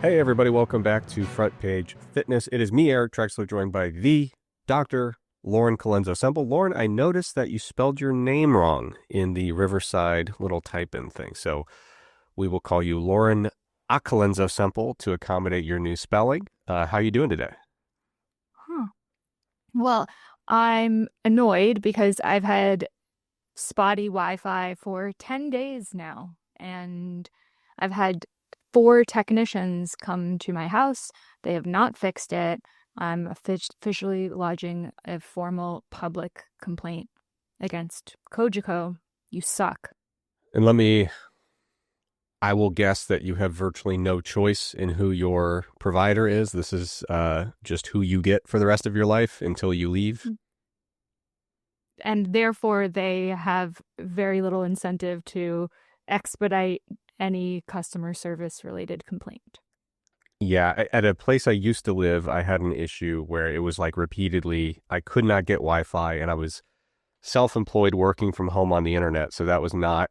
Hey everybody, welcome back to Front Page Fitness. It is me, Eric Trexler, joined by the Dr. Lauren Colenso Semple. Lauren, I noticed that you spelled your name wrong in the Riverside little type-in thing. So we will call you Lauren Colenso Semple to accommodate your new spelling. How are you doing today? Huh. Well, I'm annoyed because I've had spotty Wi-Fi for 10 days now, and I've had four technicians come to my house. They have not fixed it. I'm officially lodging a formal public complaint against Kojiko. You suck. And I will guess that you have virtually no choice in who your provider is. This is just who you get for the rest of your life until you leave. And therefore, they have very little incentive to expedite any customer service related complaint. Yeah, at a place I used to live, I had an issue where it was like repeatedly, I could not get Wi-Fi, and I was self-employed working from home on the internet, so that was not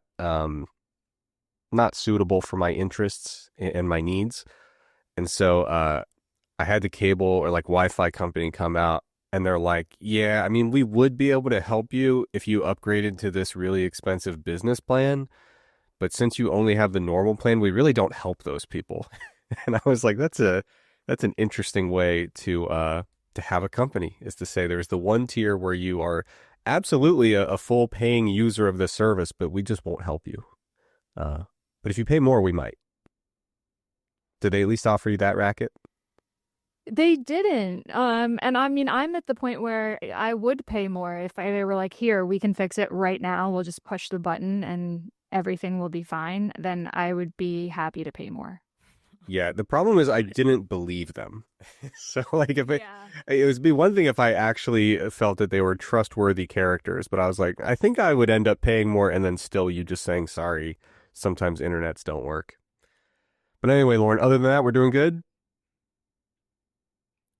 suitable for my interests and my needs. And so I had the cable or like Wi-Fi company come out, and they're like, yeah, I mean, we would be able to help you if you upgraded to this really expensive business plan, but since you only have the normal plan, we really don't help those people. And I was like, that's an interesting way to have a company, is to say there's the one tier where you are absolutely a full paying user of the service, but we just won't help you. But if you pay more, we might. Did they at least offer you that racket? They didn't. And I mean, I'm at the point where I would pay more if they were like, here, we can fix it right now. We'll just push the button and everything will be fine. Then I would be happy to pay more. Yeah, the problem is I didn't believe them. So like if Yeah. it would be one thing if I actually felt that they were trustworthy characters, but I was like, I think I would end up paying more and then still you just saying sorry. Sometimes internets don't work. But anyway, Lauren, other than that, we're doing good.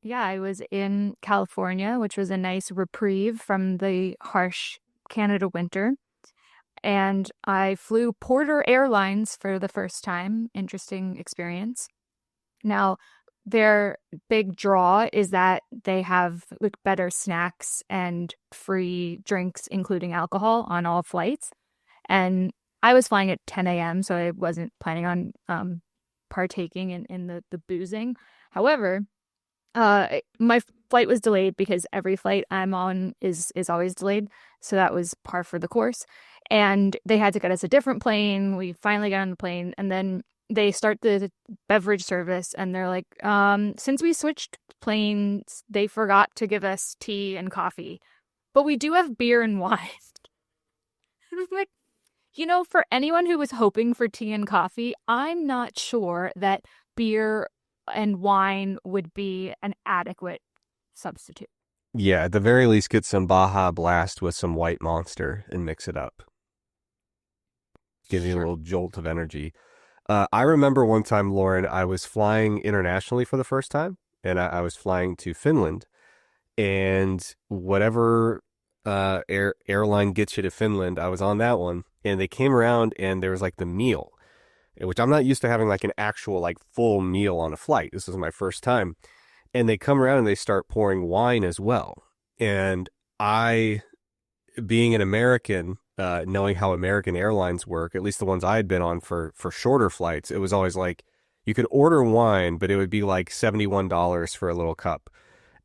Yeah, I was in California, which was a nice reprieve from the harsh Canada winter. And I flew Porter Airlines for the first time. Interesting experience. Now, their big draw is that they have like better snacks and free drinks, including alcohol, on all flights. And I was flying at 10 a.m., so I wasn't planning on partaking in the boozing. However, my flight was delayed because every flight I'm on is always delayed. So that was par for the course. And they had to get us a different plane. We finally got on the plane, and then they start the beverage service, and they're like, since we switched planes, they forgot to give us tea and coffee, but we do have beer and wine. I'm like, for anyone who was hoping for tea and coffee, I'm not sure that beer and wine would be an adequate substitute. Yeah, at the very least, get some Baja Blast with some White Monster and mix it up. Give you a Sure. little jolt of energy. I remember one time, Lauren, I was flying internationally for the first time, and I was flying to Finland, and whatever airline gets you to Finland, I was on that one, and they came around and there was like the meal, which I'm not used to having like an actual like full meal on a flight. This was my first time, and they come around and they start pouring wine as well, and I being an American, knowing how American airlines work, at least the ones I had been on for shorter flights, it was always like you could order wine, but it would be like $71 for a little cup.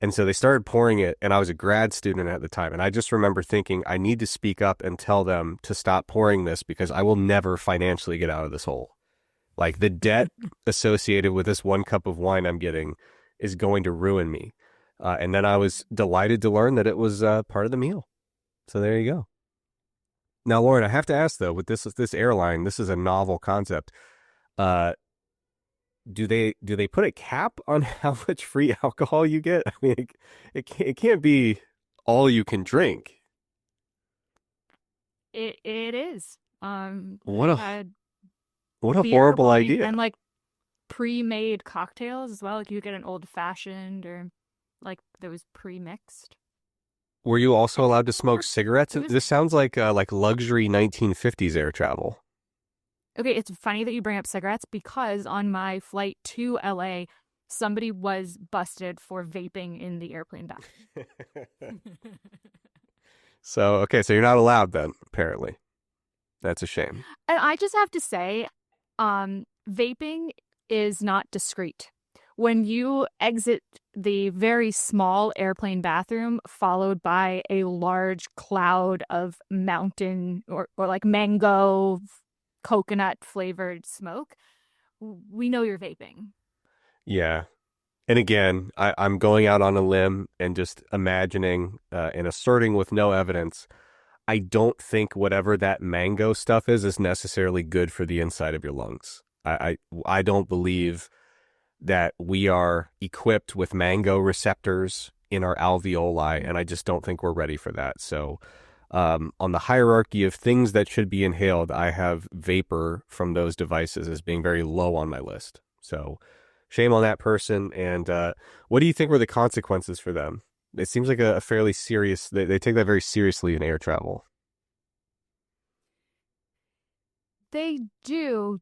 And so they started pouring it, and I was a grad student at the time, and I just remember thinking I need to speak up and tell them to stop pouring this because I will never financially get out of this hole. Like the debt associated with this one cup of wine I'm getting is going to ruin me. And then I was delighted to learn that it was part of the meal. So there you go. Now, Lauren, I have to ask though, with this airline, this is a novel concept. Uh, do they put a cap on how much free alcohol you get? I mean, it can't be all you can drink. It is. What They a had what a beer, horrible wine, idea. and like pre-made cocktails as well. Like you get an old fashioned or like those pre-mixed. Were you also And allowed to smoke cigarettes? it was This sounds like luxury 1950s air travel. Okay, it's funny that you bring up cigarettes because on my flight to LA, somebody was busted for vaping in the airplane bathroom. So, okay, so you're not allowed then, apparently. That's a shame. And I just have to say, vaping is not discreet. When you exit the very small airplane bathroom, followed by a large cloud of mountain or like mango, coconut flavored smoke, we know you're vaping. Yeah. And again, I'm going out on a limb and just imagining and asserting with no evidence. I don't think whatever that mango stuff is necessarily good for the inside of your lungs. I don't believe that we are equipped with mango receptors in our alveoli, and I just don't think we're ready for that. So, on the hierarchy of things that should be inhaled, I have vapor from those devices as being very low on my list. So, shame on that person. And what do you think were the consequences for them? It seems like a fairly serious, they take that very seriously in air travel. They do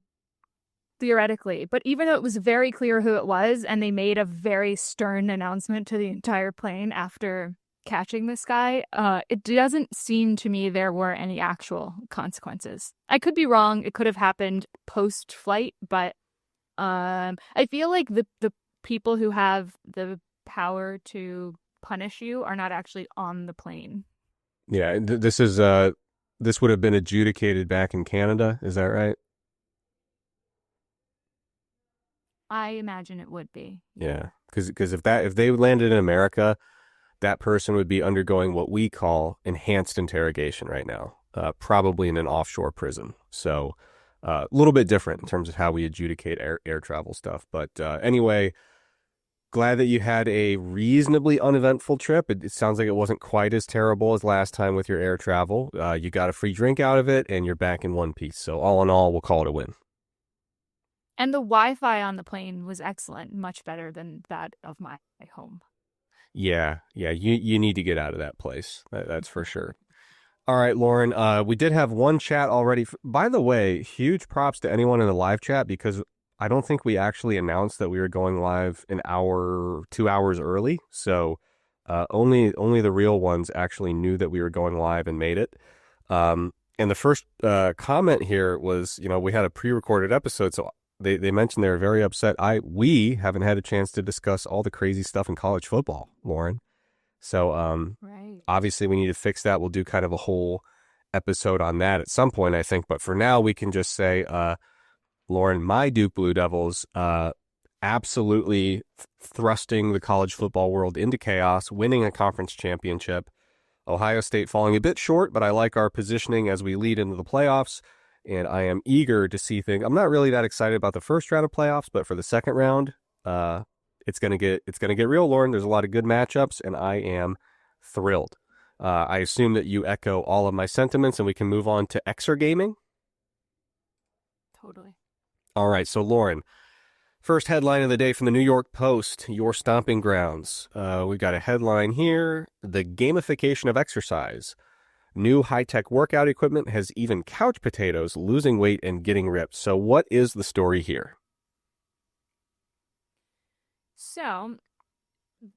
theoretically, but even though it was very clear who it was and they made a very stern announcement to the entire plane after catching this guy, it doesn't seem to me there were any actual consequences. I could be wrong. It could have happened post flight, but I feel like the people who have the power to punish you are not actually on the plane. Yeah, this would have been adjudicated back in Canada. Is that right? I imagine it would be. Yeah. Yeah, because if they landed in America, that person would be undergoing what we call enhanced interrogation right now, probably in an offshore prison. So a little bit different in terms of how we adjudicate air travel stuff. But anyway, glad that you had a reasonably uneventful trip. It sounds like it wasn't quite as terrible as last time with your air travel. You got a free drink out of it, and you're back in one piece. So all in all, we'll call it a win. And the Wi-Fi on the plane was excellent, much better than that of my home. Yeah, yeah, you need to get out of that place. That's for sure. All right, Lauren. We did have one chat already. By the way, huge props to anyone in the live chat because I don't think we actually announced that we were going live an hour, 2 hours early. So only the real ones actually knew that we were going live and made it. And the first comment here was, we had a pre-recorded episode, so they mentioned they were very upset. We haven't had a chance to discuss all the crazy stuff in college football, Lauren. So Right. obviously we need to fix that. We'll do kind of a whole episode on that at some point, I think. But for now, we can just say, Lauren, my Duke Blue Devils, absolutely thrusting the college football world into chaos, winning a conference championship. Ohio State falling a bit short, but I like our positioning as we lead into the playoffs. And I am eager to see things. I'm not really that excited about the first round of playoffs, but for the second round, it's gonna get real, Lauren. There's a lot of good matchups, and I am thrilled. I assume that you echo all of my sentiments, and we can move on to Exergaming. Totally. All right, so Lauren, first headline of the day from the New York Post, your stomping grounds. We've got a headline here: the gamification of exercise. New high-tech workout equipment has even couch potatoes losing weight and getting ripped. So what is the story here? So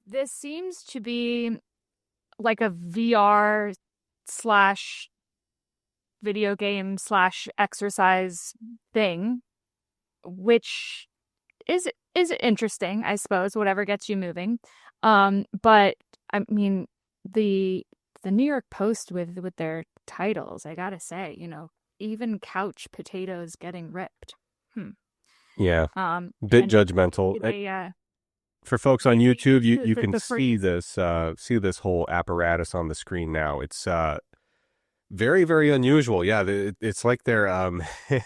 this seems to be like a VR slash video game slash exercise thing, which is interesting, I suppose, whatever gets you moving. But I mean the New York Post with their titles, I gotta say, even couch potatoes getting ripped. Hmm. Yeah, bit And judgmental. For folks on YouTube, you can the see phrase. this whole apparatus on the screen now. It's very, very unusual. Yeah, it's like they're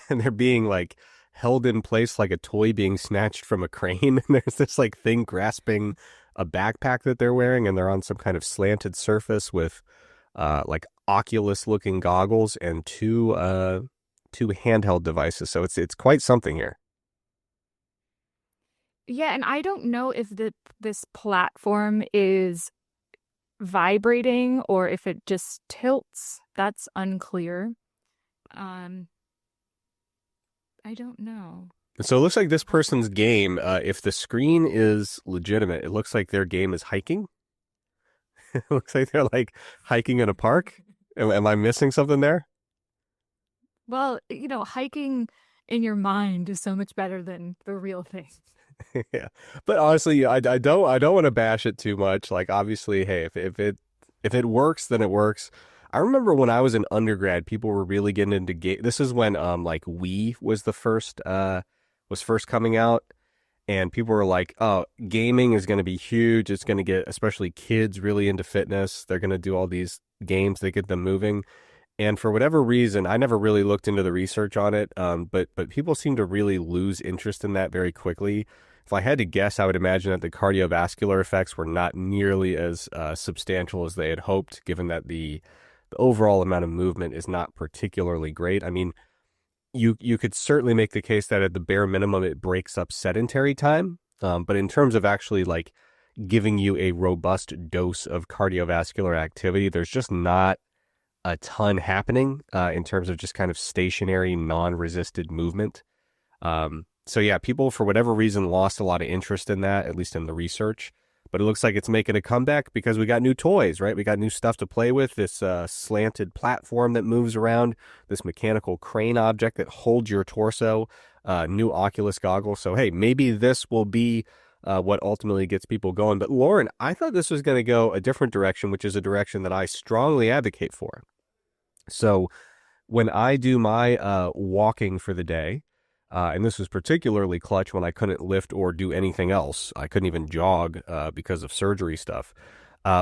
they're being like held in place like a toy being snatched from a crane. And there's this like thing grasping a backpack that they're wearing, and they're on some kind of slanted surface with like Oculus looking goggles and two handheld devices. So it's quite something here. Yeah, and I don't know if this platform is vibrating or if it just tilts. That's unclear. Um, I don't know. So it looks like this person's game, if the screen is legitimate, it looks like their game is hiking. It looks like they're like hiking in a park. Am I missing something there? Well, hiking in your mind is so much better than the real thing. Yeah, but honestly, I don't want to bash it too much. Like, obviously, hey, if it works, then it works. I remember when I was an undergrad, people were really getting into game. This is when like Wii was first coming out, and people were like, "Oh, gaming is going to be huge. It's going to get especially kids really into fitness. They're going to do all these games that get them moving." And for whatever reason, I never really looked into the research on it. But people seem to really lose interest in that very quickly. If I had to guess, I would imagine that the cardiovascular effects were not nearly as substantial as they had hoped, given that the overall amount of movement is not particularly great. I mean, you could certainly make the case that at the bare minimum it breaks up sedentary time. But in terms of actually like giving you a robust dose of cardiovascular activity, there's just not a ton happening in terms of just kind of stationary, non-resisted movement. So yeah, people for whatever reason lost a lot of interest in that, at least in the research. But it looks like it's making a comeback because we got new toys, right? We got new stuff to play with. This slanted platform that moves around, this mechanical crane object that holds your torso, new Oculus goggles. So hey, maybe this will be what ultimately gets people going. But Lauren, I thought this was going to go a different direction, which is a direction that I strongly advocate for. So when I do my walking for the day, and this was particularly clutch when I couldn't lift or do anything else. I couldn't even jog because of surgery stuff.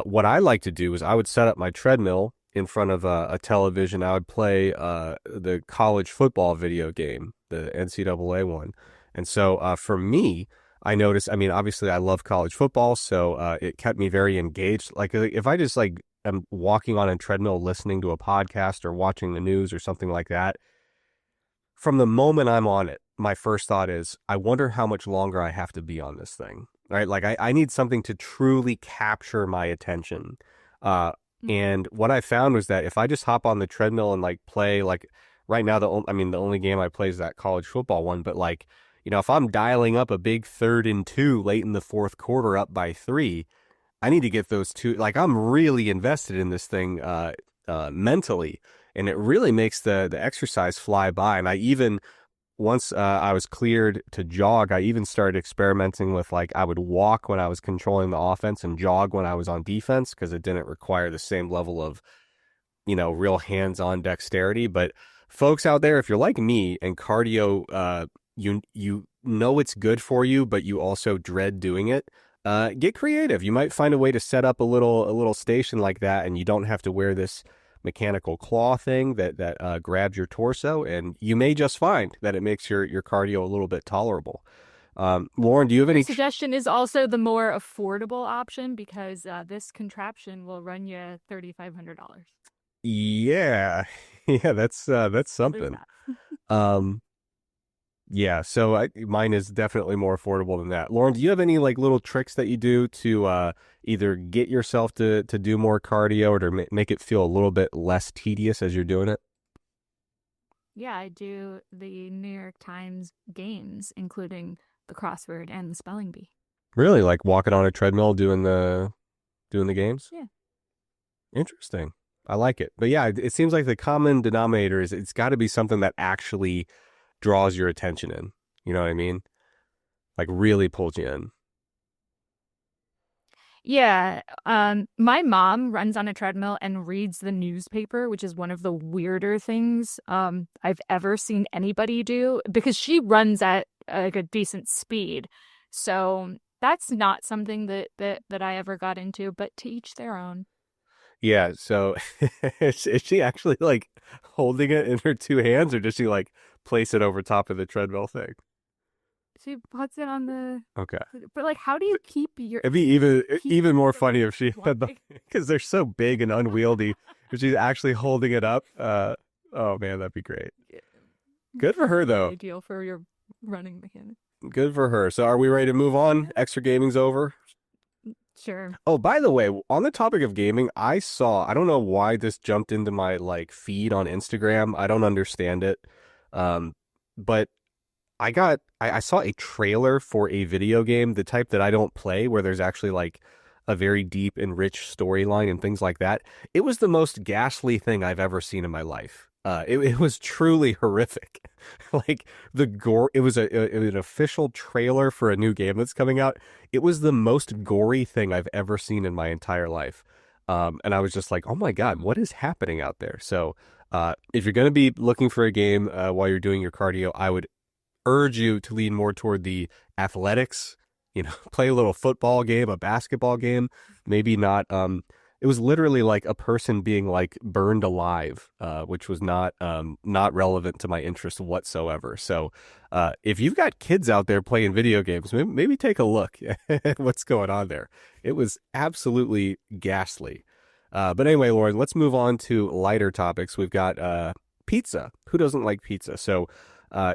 What I like to do is I would set up my treadmill in front of a television. I would play the college football video game, the NCAA one. And so for me, I noticed, I mean, obviously I love college football, so it kept me very engaged. Like if I just like am walking on a treadmill listening to a podcast or watching the news or something like that, from the moment I'm on it, my first thought is, I wonder how much longer I have to be on this thing. Right? Like I need something to truly capture my attention. Uh, Mhm. and what I found was that if I just hop on the treadmill and like play, like right now, I mean, the only game I play is that college football one. But like, if I'm dialing up a big 3rd and 2 late in the fourth quarter up by 3, I need to get those two. Like I'm really invested in this thing mentally, and it really makes the exercise fly by. And I even once I was cleared to jog, I even started experimenting with like I would walk when I was controlling the offense and jog when I was on defense because it didn't require the same level of real hands-on dexterity. But folks out there, if you're like me and cardio, you know it's good for you, but you also dread doing it. Get creative. You might find a way to set up a little station like that, and you don't have to wear this mechanical claw thing that grabs your torso, and you may just find that it makes your cardio a little bit tolerable. Lauren, do you have Your any? suggestion is also the more affordable option because this contraption will run you $3,500. Yeah, yeah, that's So there's something. that. Um, Yeah, so mine is definitely more affordable than that. Lauren, do you have any like little tricks that you do to either get yourself to do more cardio or to make it feel a little bit less tedious as you're doing it? Yeah, I do the New York Times games, including the crossword and the spelling bee. Really, like walking on a treadmill doing the games? Yeah. Interesting. I like it. But yeah, it seems like the common denominator is it's got to be something that actually draws your attention in. You know what I mean? Like really pulls you in. Yeah, my mom runs on a treadmill and reads the newspaper, which is one of the weirder things I've ever seen anybody do because she runs at like a decent speed. So that's not something that I ever got into, but to each their own. Yeah, so is she actually like holding it in her two hands or does she like place it over top of the treadmill thing? She puts it on the, Okay. but like, how do you keep your It'd be even more from funny if she had the flying? because they're so big and unwieldy. If she's actually holding it up, oh man, that'd be great. Good for her Not though. ideal for your running mechanic. Good for her. So are we ready to move on? Yeah, Extra gaming's over. sure. Oh, by the way, on the topic of gaming, I don't know why this jumped into my like feed on Instagram. I don't understand it. But I saw a trailer for a video game, the type that I don't play, where there's actually like a very deep and rich storyline and things like that. It was the most ghastly thing I've ever seen in my life. It was truly horrific. Like the gore, it was an official trailer for a new game that's coming out. It was the most gory thing I've ever seen in my entire life. And I was just like, oh my God, what is happening out there? So, if you're going to be looking for a game while you're doing your cardio, I would urge you to lean more toward the athletics, play a little football game, a basketball game, maybe not. It was literally like a person being like burned alive, which was not relevant to my interest whatsoever. So, if you've got kids out there playing video games, maybe take a look at what's going on there. It was absolutely ghastly. But anyway, Lauren, let's move on to lighter topics. We've got pizza. Who doesn't like pizza? So,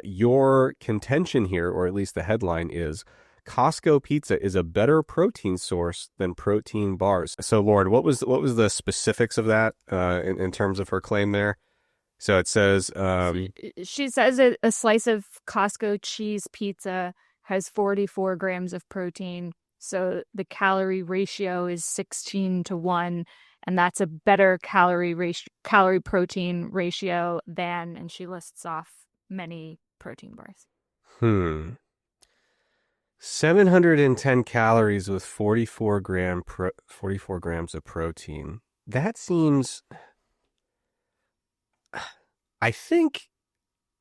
your contention here, or at least the headline, is Costco pizza is a better protein source than protein bars. So, Lauren, what was the specifics of that in terms of her claim there? So it says, She says a slice of Costco cheese pizza has 44 grams of protein. So the calorie ratio is 16 to 1. And that's a better calorie protein ratio than, and she lists off many protein bars. hmm, 710 calories with 44 grams of protein. That seems, I think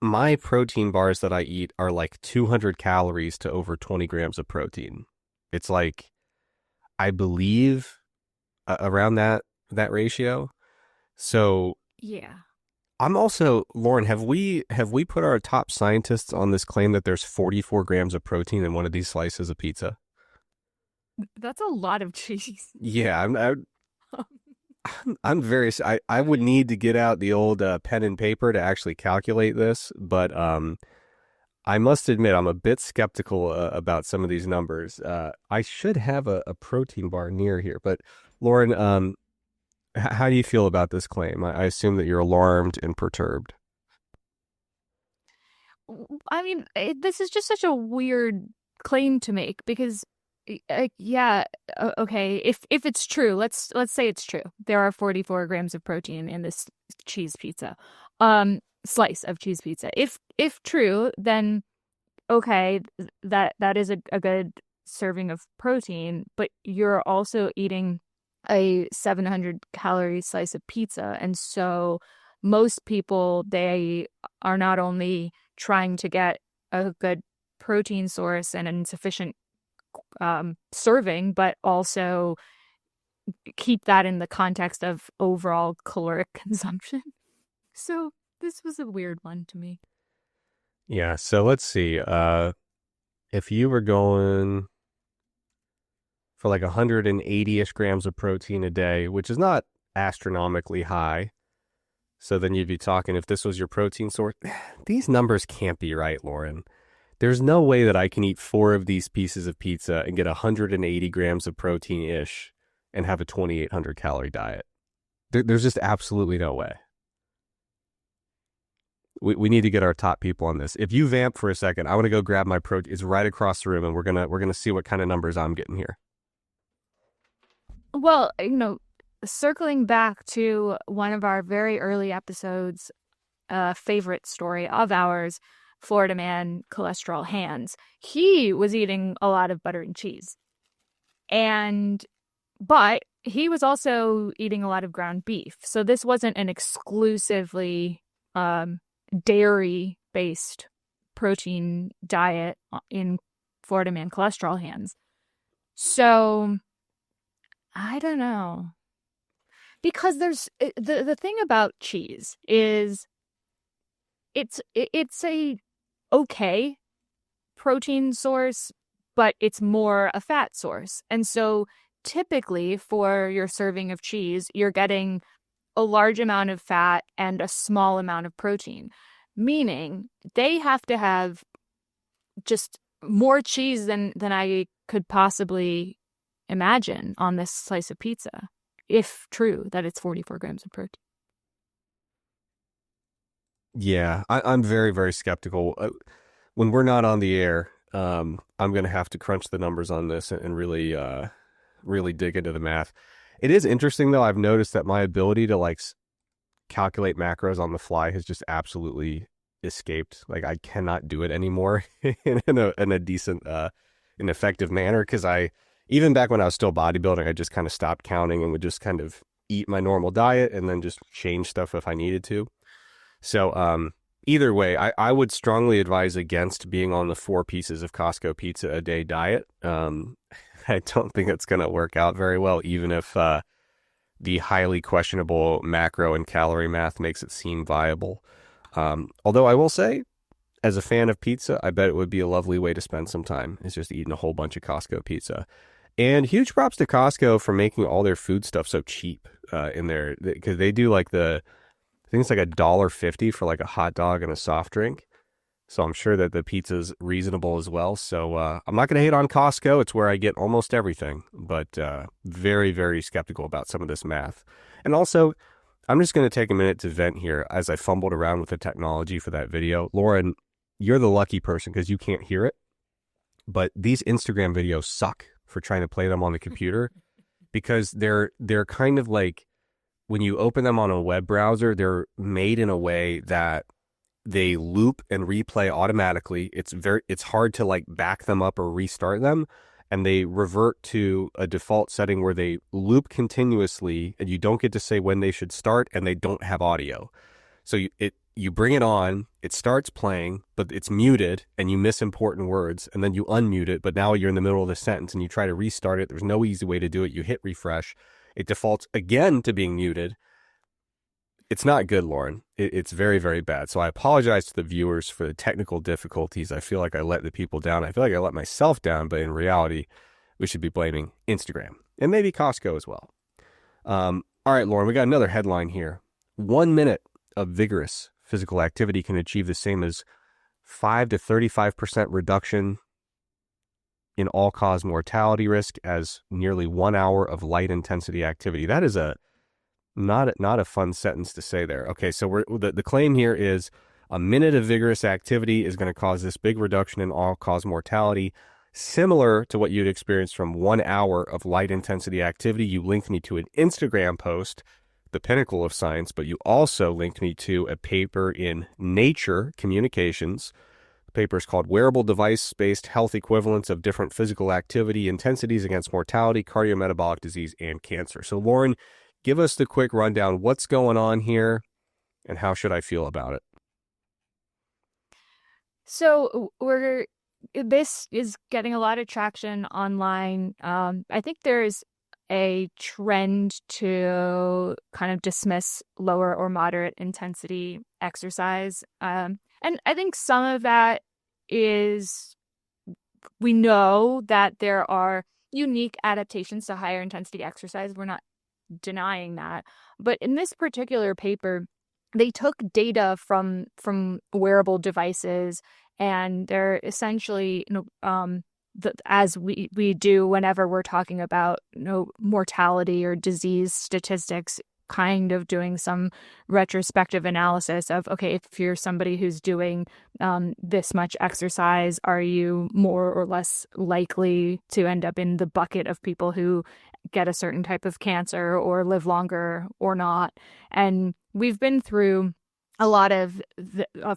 my protein bars that I eat are like 200 calories to over 20 grams of protein. It's like, I believe around that ratio. So Yeah. I'm also, Lauren, have we put our top scientists on this claim that there's 44 grams of protein in one of these slices of pizza? That's a lot of cheese. Yeah, I'm very. I would need to get out the old pen and paper to actually calculate this, but I must admit I'm a bit skeptical about some of these numbers. I should have a protein bar near here, but Lauren, how do you feel about this claim? I assume that you're alarmed and perturbed. I mean, this is just such a weird claim to make because, yeah, okay, if it's true, let's say it's true. There are 44 grams of protein in this cheese pizza, slice of cheese pizza. If true, then okay, that is a good serving of protein, but you're also eating a 700 calorie slice of pizza, and so most people they are not only trying to get a good protein source and an sufficient serving, but also keep that in the context of overall caloric consumption. So this was a weird one to me. Yeah, so let's see. If you were going for like 180-ish grams of protein a day, which is not astronomically high, so then you'd be talking, if this was your protein source, these numbers can't be right, Lauren. There's no way that I can eat four of these pieces of pizza and get 180 grams of protein ish and have a 2,800 calorie diet. There's just absolutely no way. We need to get our top people on this. If you vamp for a second, I want to go grab my protein. It's right across the room, and we're gonna see what kind of numbers I'm getting here. Well, circling back to one of our very early episodes, favorite story of ours, Florida man, cholesterol hands. He was eating a lot of butter and cheese. But he was also eating a lot of ground beef. So this wasn't an exclusively dairy based protein diet in Florida man cholesterol hands. So I don't know. Because there's the thing about cheese is it's a okay protein source, but it's more a fat source. And so typically for your serving of cheese, you're getting a large amount of fat and a small amount of protein, meaning they have to have just more cheese than I could possibly imagine on this slice of pizza, if true that it's 44 grams of protein. Yeah, I'm very, very skeptical. when we're not on the air, I'm gonna have to crunch the numbers on this and really really dig into the math. It is interesting though. I've noticed that my ability to like calculate macros on the fly has just absolutely escaped. Like I cannot do it anymore in a decent an effective manner because I even back when I was still bodybuilding, I just kind of stopped counting and would just kind of eat my normal diet and then just change stuff if I needed to. So either way, I would strongly advise against being on the 4 pieces of Costco pizza a day diet. I don't think it's going to work out very well, even if the highly questionable macro and calorie math makes it seem viable. Although I will say, as a fan of pizza, I bet it would be a lovely way to spend some time, is just eating a whole bunch of Costco pizza. And huge props to Costco for making all their food stuff so cheap in there, because they do like I think it's like $1.50 for like a hot dog and a soft drink. So I'm sure that the pizza's reasonable as well. So I'm not going to hate on Costco. It's where I get almost everything, but very, very skeptical about some of this math. And also, I'm just going to take a minute to vent here as I fumbled around with the technology for that video. Lauren, you're the lucky person because you can't hear it, but these Instagram videos suck for trying to play them on the computer because they're kind of like when you open them on a web browser, they're made in a way that they loop and replay automatically. It's hard to like back them up or restart them, and they revert to a default setting where they loop continuously and you don't get to say when they should start, and they don't have audio. So you bring it on, it starts playing, but it's muted and you miss important words, and then you unmute it, but now you're in the middle of the sentence and you try to restart it. There's no easy way to do it. You hit refresh. It defaults again to being muted. It's not good, Lauren. It's very, very bad. So I apologize to the viewers for the technical difficulties. I feel like I let the people down. I feel like I let myself down, but in reality, we should be blaming Instagram and maybe Costco as well. All right, Lauren, we got another headline here. 1 minute of vigorous physical activity can achieve the same as 5 to 35% reduction in all-cause mortality risk as nearly 1 hour of light intensity activity. That is not a fun sentence to say there. Okay, so the claim here is a minute of vigorous activity is going to cause this big reduction in all-cause mortality, similar to what you'd experience from 1 hour of light intensity activity. You linked me to an Instagram post, the pinnacle of science, but you also linked me to a paper in Nature Communications. The paper is called Wearable Device-Based Health Equivalents of Different Physical Activity Intensities Against Mortality, Cardiometabolic Disease, and Cancer. So, Lauren, give us the quick rundown. What's going on here, and how should I feel about it? So this is getting a lot of traction online. I think there's a trend to kind of dismiss lower or moderate intensity exercise. And I think some of that is we know that there are unique adaptations to higher intensity exercise. We're not denying that. But in this particular paper, they took data from wearable devices, and they're essentially, as we do whenever we're talking about mortality or disease statistics, kind of doing some retrospective analysis of, okay, if you're somebody who's doing this much exercise, are you more or less likely to end up in the bucket of people who get a certain type of cancer or live longer or not? And we've been through a lot of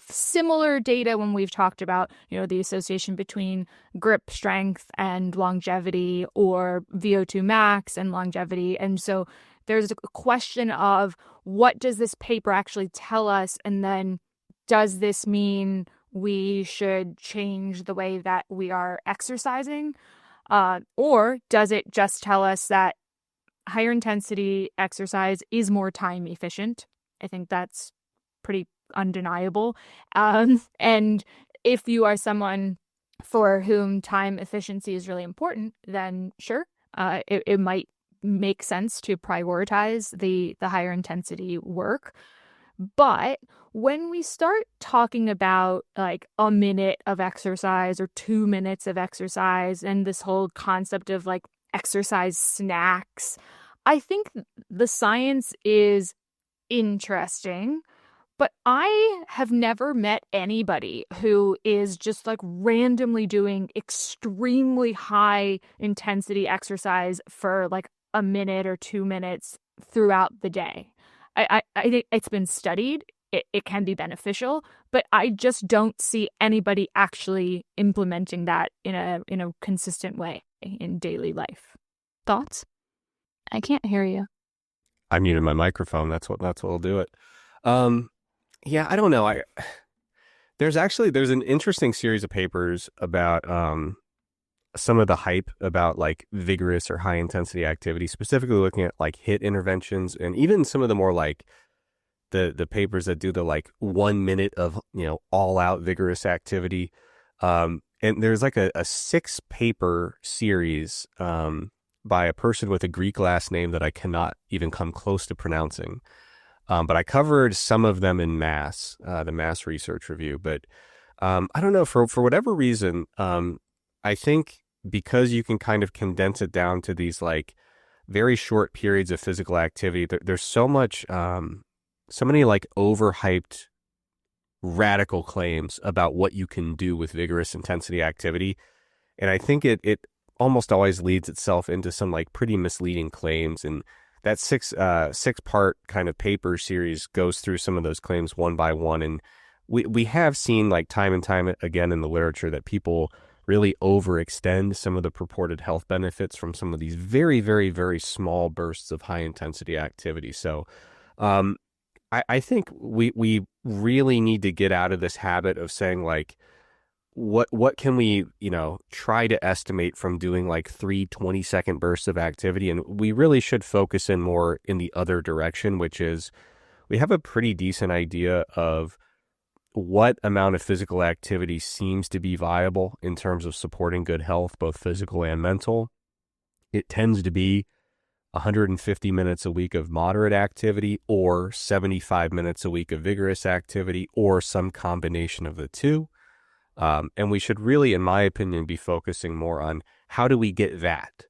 similar data when we've talked about, the association between grip strength and longevity, or VO2 max and longevity. And so there's a question of, what does this paper actually tell us? And then does this mean we should change the way that we are exercising? Or does it just tell us that higher intensity exercise is more time efficient? I think that's pretty undeniable. And if you are someone for whom time efficiency is really important, then sure, it might make sense to prioritize the higher intensity work. But when we start talking about like a minute of exercise or 2 minutes of exercise, and this whole concept of like exercise snacks, I think the science is interesting, But I have never met anybody who is just like randomly doing extremely high intensity exercise for like a minute or 2 minutes throughout the day. I think it's been studied. It can be beneficial, but I just don't see anybody actually implementing that in a consistent way in daily life. Thoughts? I can't hear you. I muted my microphone. That's what'll do it. Um, yeah, I don't know. There's an interesting series of papers about some of the hype about like vigorous or high intensity activity, specifically looking at like HIIT interventions and even some of the more like the papers that do the like 1 minute of all out vigorous activity. And there's like a 6 paper series by a person with a Greek last name that I cannot even come close to pronouncing. But I covered some of them in Mass, the Mass Research Review. But I don't know, for whatever reason, I think because you can kind of condense it down to these like very short periods of physical activity, there's so many like overhyped radical claims about what you can do with vigorous intensity activity. And I think it almost always leads itself into some like pretty misleading claims. And that six part kind of paper series goes through some of those claims one by one. And we have seen like time and time again in the literature that people really overextend some of the purported health benefits from some of these very, very, very small bursts of high intensity activity. So I think we really need to get out of this habit of saying like what can we try to estimate from doing like 3 20-second bursts of activity, and we really should focus in more in the other direction, which is we have a pretty decent idea of what amount of physical activity seems to be viable in terms of supporting good health, both physical and mental. It tends to be 150 minutes a week of moderate activity or 75 minutes a week of vigorous activity or some combination of the two. And we should really, in my opinion, be focusing more on how do we get that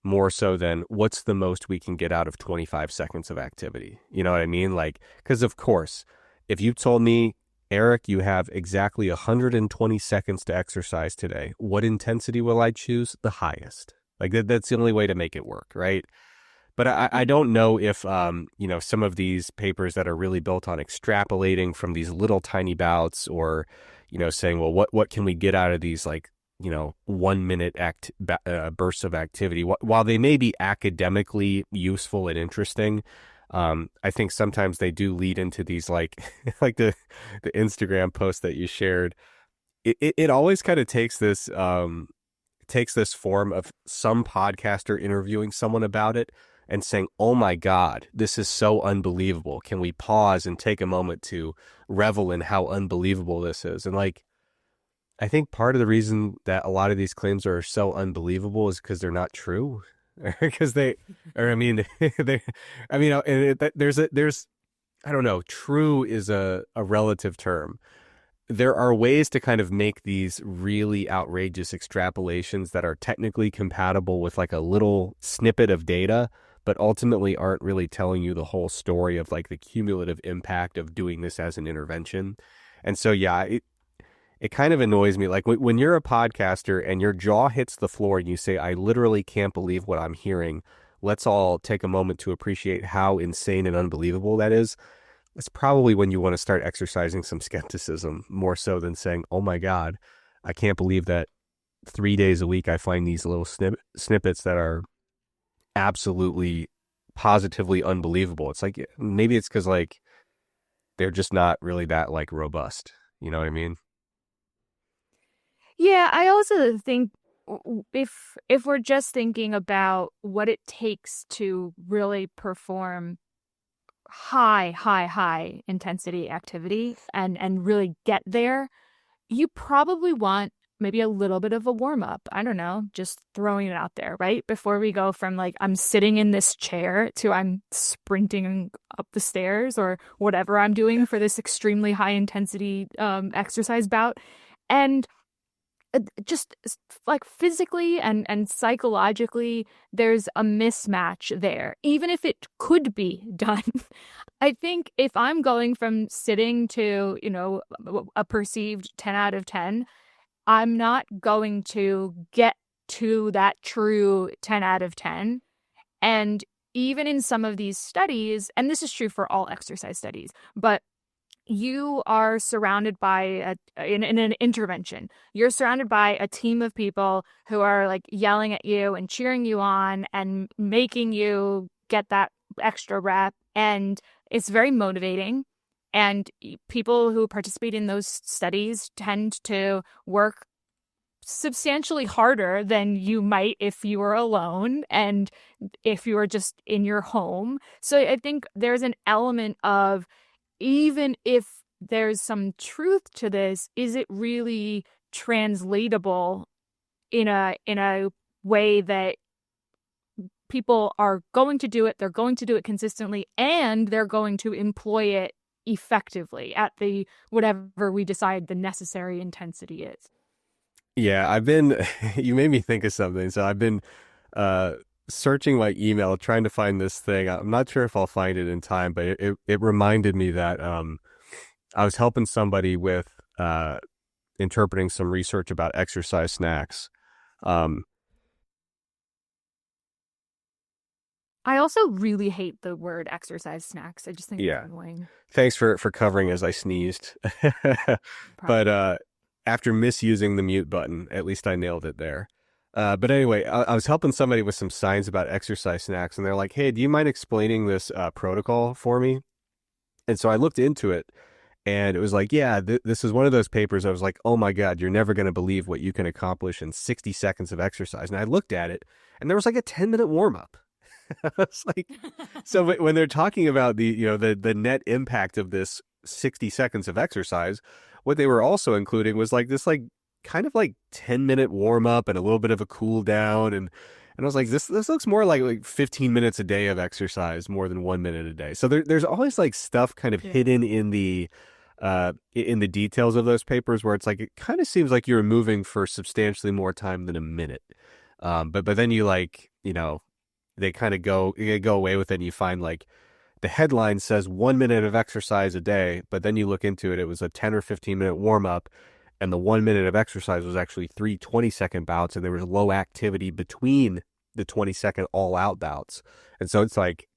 more so than what's the most we can get out of 25 seconds of activity. You know what I mean? Like, because of course, if you told me, Eric, you have exactly 120 seconds to exercise today, what intensity will I choose? The highest. Like that's the only way to make it work, right? But I don't know if, some of these papers that are really built on extrapolating from these little tiny bouts or, saying, well, what can we get out of these like, 1 minute bursts of activity? While they may be academically useful and interesting, I think sometimes they do lead into these like, like the Instagram post that you shared. It always kind of takes this form of some podcaster interviewing someone about it and saying, oh my God, this is so unbelievable. Can we pause and take a moment to revel in how unbelievable this is? And like, I think part of the reason that a lot of these claims are so unbelievable is because they're not true. Because there's, I don't know, true is a relative term. There are ways to kind of make these really outrageous extrapolations that are technically compatible with like a little snippet of data, but ultimately aren't really telling you the whole story of like the cumulative impact of doing this as an intervention. And so, yeah, it kind of annoys me. Like when you're a podcaster and your jaw hits the floor and you say, I literally can't believe what I'm hearing. Let's all take a moment to appreciate how insane and unbelievable that is. It's probably when you want to start exercising some skepticism more so than saying, oh my God, I can't believe that 3 days a week I find these little snippets that are absolutely positively unbelievable. It's like, maybe it's because like they're just not really that like robust. You know what I mean? Yeah, I also think if we're just thinking about what it takes to really perform high intensity activity and really get there, you probably want maybe a little bit of a warm up. I don't know, just throwing it out there, right? Before we go from like I'm sitting in this chair to I'm sprinting up the stairs or whatever I'm doing for this extremely high intensity exercise bout. And just like physically and psychologically, there's a mismatch there. Even if it could be done I think if I'm going from sitting to, a perceived 10 out of 10, I'm not going to get to that true 10 out of 10. And even in some of these studies, and this is true for all exercise studies, but you are surrounded by in an intervention, you're surrounded by a team of people who are like yelling at you and cheering you on and making you get that extra rep, and it's very motivating. And people who participate in those studies tend to work substantially harder than you might if you were alone and if you were just in your home. So I think there's an element of, even if there's some truth to this, is it really translatable in a way that people are going to do it, they're going to do it consistently, and they're going to employ it effectively at the whatever we decide the necessary intensity is. Yeah, I've been, you made me think of something. So I've been uh, searching my email, trying to find this thing. I'm not sure if I'll find it in time, but it reminded me that I was helping somebody with interpreting some research about exercise snacks. Um, I also really hate the word exercise snacks. I just think it's yeah, annoying. thanks for covering as I sneezed. No But problem. after misusing the mute button, at least I nailed it there. But anyway, I was helping somebody with some science about exercise snacks, and they're like, "Hey, do you mind explaining this protocol for me?" And so I looked into it, and it was like, "Yeah, this is one of those papers." I was like, "Oh my God, you're never going to believe what you can accomplish in 60 seconds of exercise." And I looked at it, and there was like a 10-minute warm up. It's like, so when they're talking about the net impact of this 60 seconds of exercise, what they were also including was like this like kind of like 10-minute warm up and a little bit of a cool down, and I was like, this looks more like 15 minutes a day of exercise more than 1 minute a day. So there's always like stuff kind of Yeah. hidden in the details of those papers where it's like it kind of seems like you're moving for substantially more time than a minute. But then you like, they kind of go away with it, and you find like the headline says 1 minute of exercise a day, but then you look into it, it was a 10 or 15-minute warm up, and the 1 minute of exercise was actually three 20-second bouts, and there was low activity between the 20-second all out bouts. And so it's like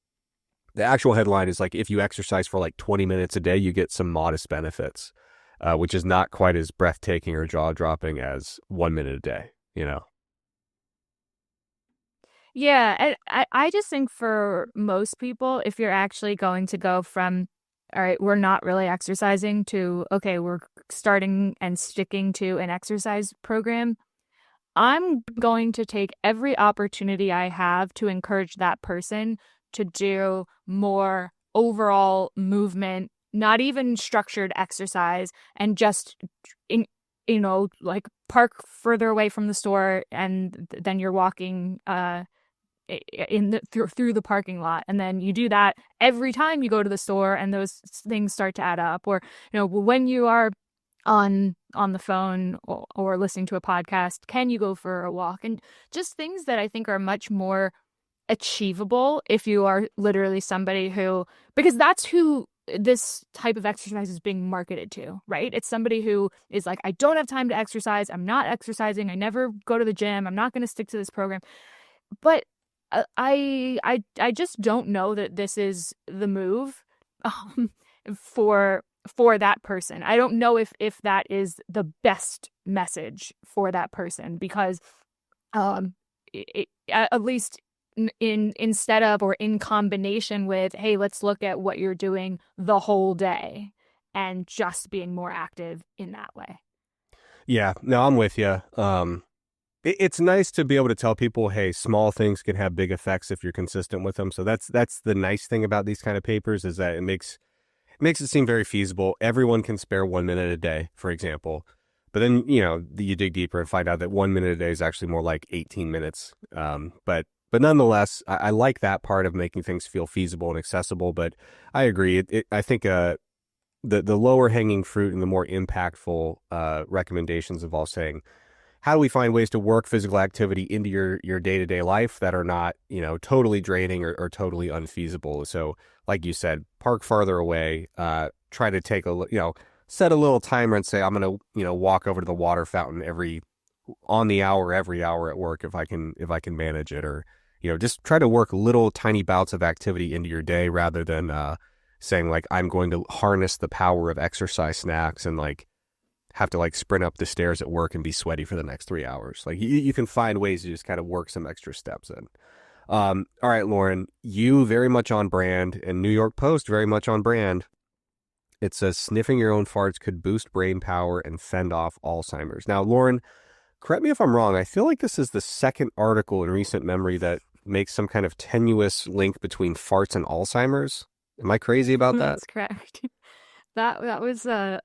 the actual headline is like if you exercise for like 20 minutes a day, you get some modest benefits, which is not quite as breathtaking or jaw dropping as 1 minute a day. Yeah, and I just think for most people, if you're actually going to go from, all right, we're not really exercising to, okay, we're starting and sticking to an exercise program, I'm going to take every opportunity I have to encourage that person to do more overall movement, not even structured exercise, and just in, like park further away from the store, and then you're walking in through the parking lot, and then you do that every time you go to the store, and those things start to add up. Or when you are on the phone, or listening to a podcast, can you go for a walk? And just things that I think are much more achievable if you are literally somebody who, because that's who this type of exercise is being marketed to, right? It's somebody who is like, I don't have time to exercise, I'm not exercising, I never go to the gym, I'm not going to stick to this program. But I just don't know that this is the move, um, for that person. I don't know if that is the best message for that person, because at least in instead of, or in combination with, hey, let's look at what you're doing the whole day and just being more active in that way. Yeah, no, I'm with you. It's nice to be able to tell people, hey, small things can have big effects if you're consistent with them. So that's the nice thing about these kind of papers, is that it makes it seem very feasible. Everyone can spare 1 minute a day, for example. But then, you dig deeper and find out that 1 minute a day is actually more like 18 minutes. But nonetheless, I like that part of making things feel feasible and accessible. But I agree. I think the lower hanging fruit and the more impactful recommendations involve saying, how do we find ways to work physical activity into your day-to-day life that are not, totally draining or totally unfeasible. So like you said, park farther away, try to take set a little timer and say, I'm going to, walk over to the water fountain on the hour, every hour at work if I can manage it, or, just try to work little tiny bouts of activity into your day rather than, saying like, I'm going to harness the power of exercise snacks and like have to like sprint up the stairs at work and be sweaty for the next 3 hours. Like you can find ways to just kind of work some extra steps in. All right, Lauren, you very much on brand, and New York Post very much on brand. It says sniffing your own farts could boost brain power and fend off Alzheimer's. Now, Lauren, correct me if I'm wrong. I feel like this is the second article in recent memory that makes some kind of tenuous link between farts and Alzheimer's. Am I crazy about that? That's correct. That was a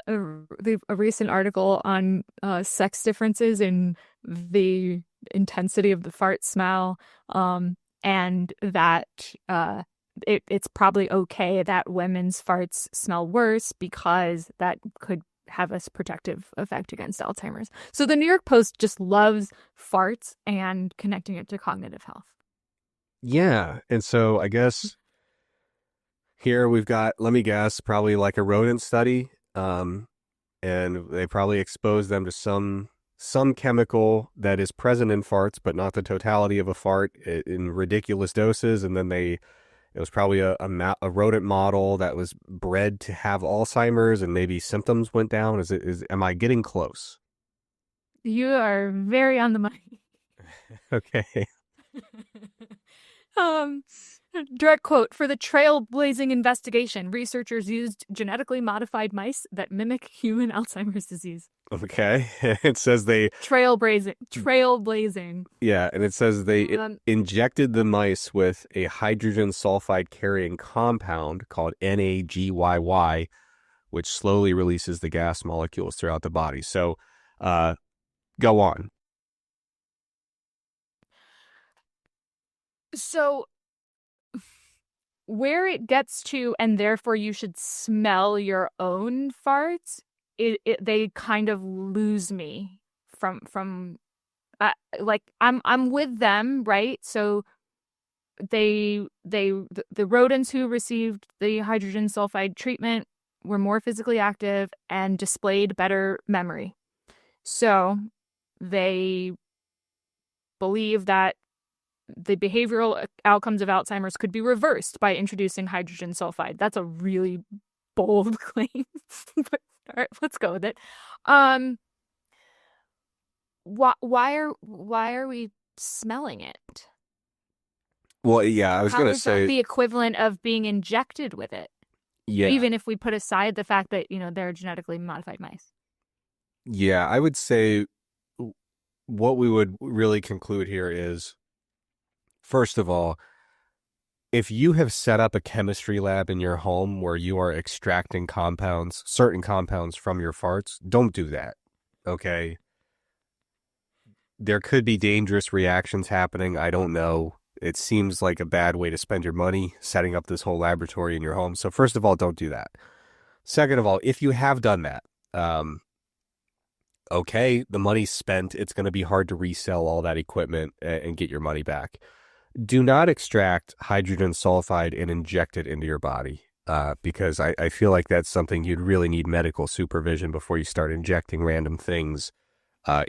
recent article on sex differences in the intensity of the fart smell, and that it's probably okay that women's farts smell worse because that could have a protective effect against Alzheimer's. So the New York Post just loves farts and connecting it to cognitive health. Yeah. And so I guess here we've got, let me guess, probably like a rodent study. And they probably exposed them to some chemical that is present in farts, but not the totality of a fart in ridiculous doses. And then it was probably a rodent model that was bred to have Alzheimer's, and maybe symptoms went down. Am I getting close? You are very on the money. Okay. Um, Direct quote, for the trailblazing investigation, researchers used genetically modified mice that mimic human Alzheimer's disease. Okay. It says Trailblazing. Yeah, and it says they injected the mice with a hydrogen sulfide carrying compound called NAGYY, which slowly releases the gas molecules throughout the body. So, go on. So where it gets to, and therefore you should smell your own farts, they kind of lose me from like I'm with them, right? So the rodents who received the hydrogen sulfide treatment were more physically active and displayed better memory. So they believe that the behavioral outcomes of Alzheimer's could be reversed by introducing hydrogen sulfide. That's a really bold claim, but all right, let's go with it. Why are we smelling it? Well, yeah, I was How gonna is that say, the equivalent of being injected with it? yeah, Even if we put aside the fact that, they're genetically modified mice. yeah, I would say what we would really conclude here is, first of all, if you have set up a chemistry lab in your home where you are extracting certain compounds from your farts, don't do that. Okay. There could be dangerous reactions happening. I don't know. It seems like a bad way to spend your money setting up this whole laboratory in your home. So first of all, don't do that. Second of all, if you have done that, okay, the money's spent. It's going to be hard to resell all that equipment and get your money back. Do not extract hydrogen sulfide and inject it into your body, because I feel like that's something you'd really need medical supervision before you start injecting random things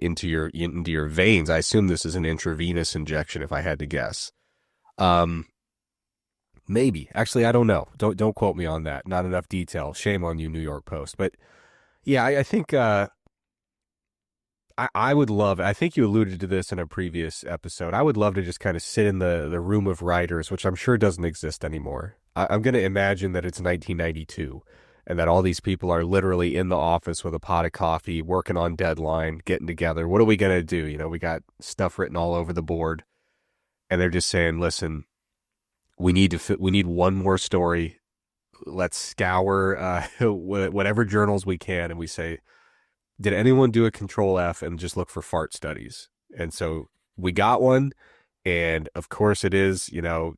into your veins. I assume this is an intravenous injection, if I had to guess. Maybe. Actually, I don't know. Don't quote me on that. Not enough detail. Shame on you, New York Post. But yeah, I think I would love, I think you alluded to this in a previous episode. I would love to just kind of sit in the room of writers, which I'm sure doesn't exist anymore. I'm going to imagine that it's 1992 and that all these people are literally in the office with a pot of coffee, working on deadline, getting together. What are we going to do? We got stuff written all over the board, and they're just saying, listen, we need one more story. Let's scour whatever journals we can. And we say, did anyone do a control F and just look for fart studies? And so we got one. And of course it is,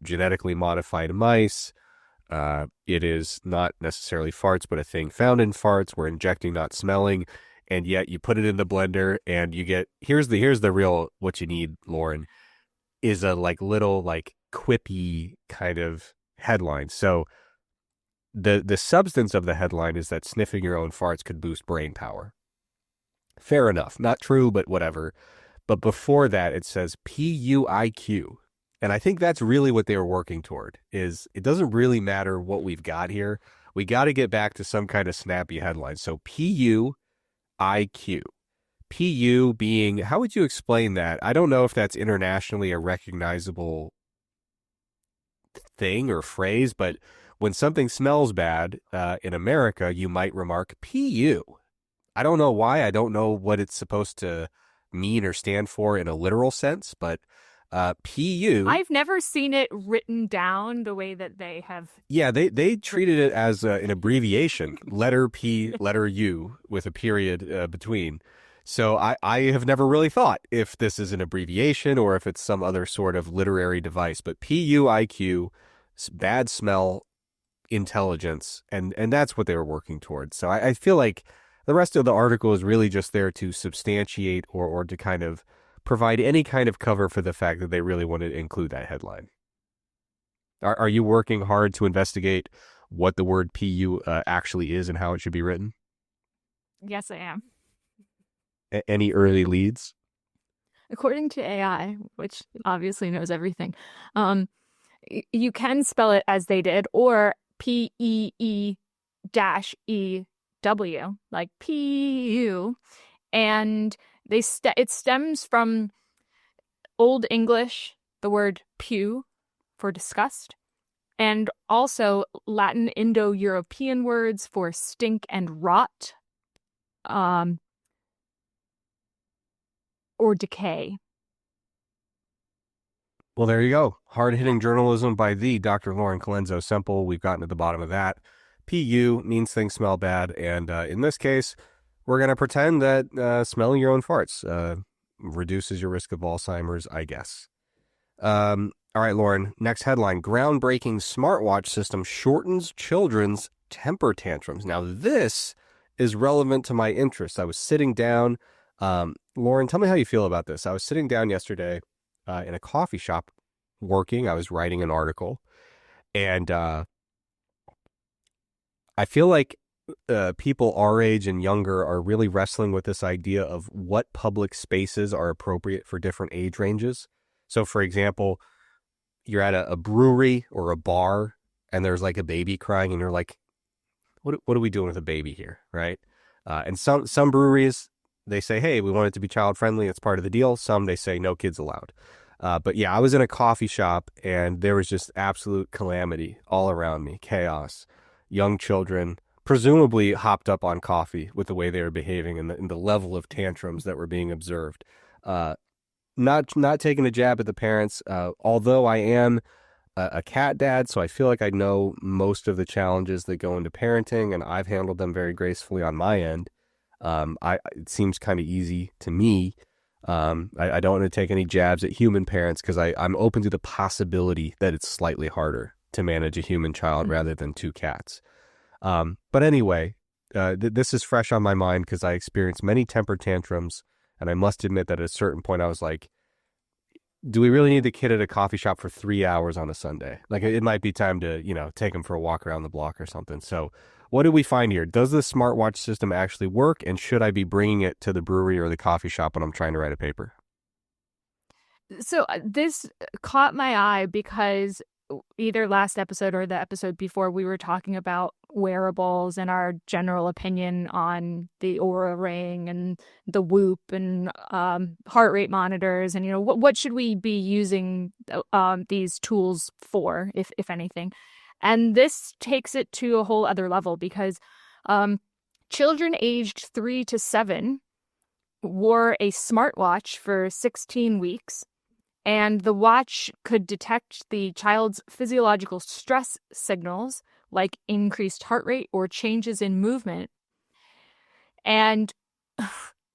genetically modified mice. It is not necessarily farts, but a thing found in farts. We're injecting, not smelling. and yet you put it in the blender and you get here's the real what you need, Lauren, is a like little like quippy kind of headline. So the substance of the headline is that sniffing your own farts could boost brain power. Fair enough. Not true, but whatever. But before that, it says PUIQ. And I think that's really what they were working toward is it doesn't really matter what we've got here. We got to get back to some kind of snappy headline. So PUIQ. PU being, how would you explain that? I don't know if that's internationally a recognizable thing or phrase, but when something smells bad in America, you might remark PU. I don't know why. I don't know what it's supposed to mean or stand for in a literal sense, but PU. I've never seen it written down the way that they have. Yeah, they treated it as an abbreviation, letter P, letter U, with a period between. So I have never really thought if this is an abbreviation or if it's some other sort of literary device. But PUIQ, bad smell intelligence, and that's what they were working towards. So I feel like the rest of the article is really just there to substantiate or to kind of provide any kind of cover for the fact that they really wanted to include that headline. Are you working hard to investigate what the word PU actually is and how it should be written? Yes, I am. Any early leads? According to AI, which obviously knows everything, you can spell it as they did, or PEE dash EW, like PU, and it stems from Old English, the word pew for disgust, and also Latin Indo-European words for stink and rot, or decay. Well, there you go. Hard-hitting journalism by the Dr. Lauren Colenso Semple. We've gotten to the bottom of that. PU means things smell bad, and in this case, we're going to pretend that smelling your own farts reduces your risk of Alzheimer's, I guess. All right, Lauren, next headline. Groundbreaking smartwatch system shortens children's temper tantrums. Now, this is relevant to my interest. I was sitting down. Lauren, tell me how you feel about this. I was sitting down yesterday in a coffee shop working. I was writing an article, and I feel like people our age and younger are really wrestling with this idea of what public spaces are appropriate for different age ranges. So, for example, you're at a brewery or a bar, and there's like a baby crying, and you're like, "What are we doing with a baby here?" Right? And some breweries, they say, "Hey, we want it to be child friendly. It's part of the deal." Some they say, "No kids allowed." But yeah, I was in a coffee shop, and there was just absolute calamity all around me, chaos, young children, presumably hopped up on coffee with the way they were behaving and the level of tantrums that were being observed. Not taking a jab at the parents, although I am a cat dad, so I feel like I know most of the challenges that go into parenting, and I've handled them very gracefully on my end. It seems kind of easy to me. I don't want to take any jabs at human parents because I'm open to the possibility that it's slightly harder to manage a human child rather than two cats. But anyway, this is fresh on my mind because I experienced many temper tantrums, and I must admit that at a certain point I was like, do we really need the kid at a coffee shop for 3 hours on a Sunday? Like, it might be time to, take him for a walk around the block or something. So what did we find here? Does the smartwatch system actually work? And should I be bringing it to the brewery or the coffee shop when I'm trying to write a paper? So this caught my eye because either last episode or the episode before, we were talking about wearables and our general opinion on the Aura Ring and the Whoop and heart rate monitors, and what should we be using these tools for, if anything. And this takes it to a whole other level because children aged 3 to 7 wore a smartwatch for 16 weeks. And the watch could detect the child's physiological stress signals, like increased heart rate or changes in movement. And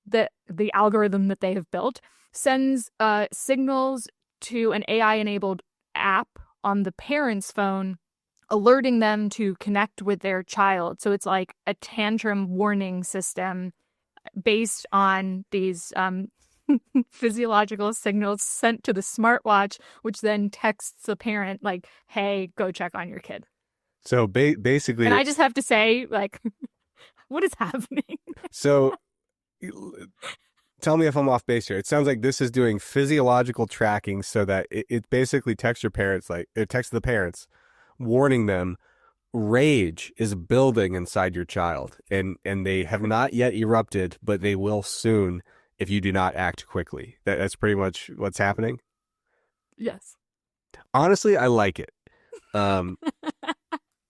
the algorithm that they have built sends signals to an AI-enabled app on the parent's phone, alerting them to connect with their child. So it's like a tantrum warning system based on these physiological signals sent to the smartwatch, which then texts the parent like, "Hey, go check on your kid." So And basically, I just have to say, like, what is happening? so tell me if I'm off base here. It sounds like this is doing physiological tracking so that it basically texts your parents, like it texts the parents, warning them rage is building inside your child, and they have not yet erupted, but they will soon if you do not act quickly. That's pretty much what's happening. Yes. Honestly, I like it. Um,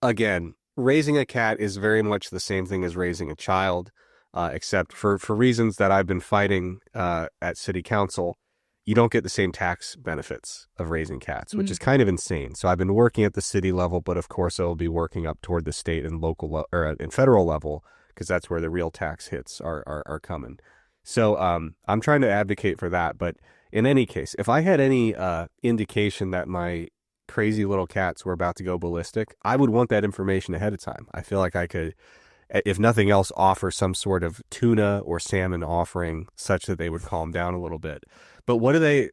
Again, raising a cat is very much the same thing as raising a child, except for reasons that I've been fighting at city council. You don't get the same tax benefits of raising cats, which is Mm. kind of insane. So I've been working at the city level, but of course I'll be working up toward the state and local or and federal level because that's where the real tax hits are coming. So I'm trying to advocate for that. But in any case, if I had any indication that my crazy little cats were about to go ballistic, I would want that information ahead of time. I feel like I could, if nothing else, offer some sort of tuna or salmon offering such that they would calm down a little bit. But what do they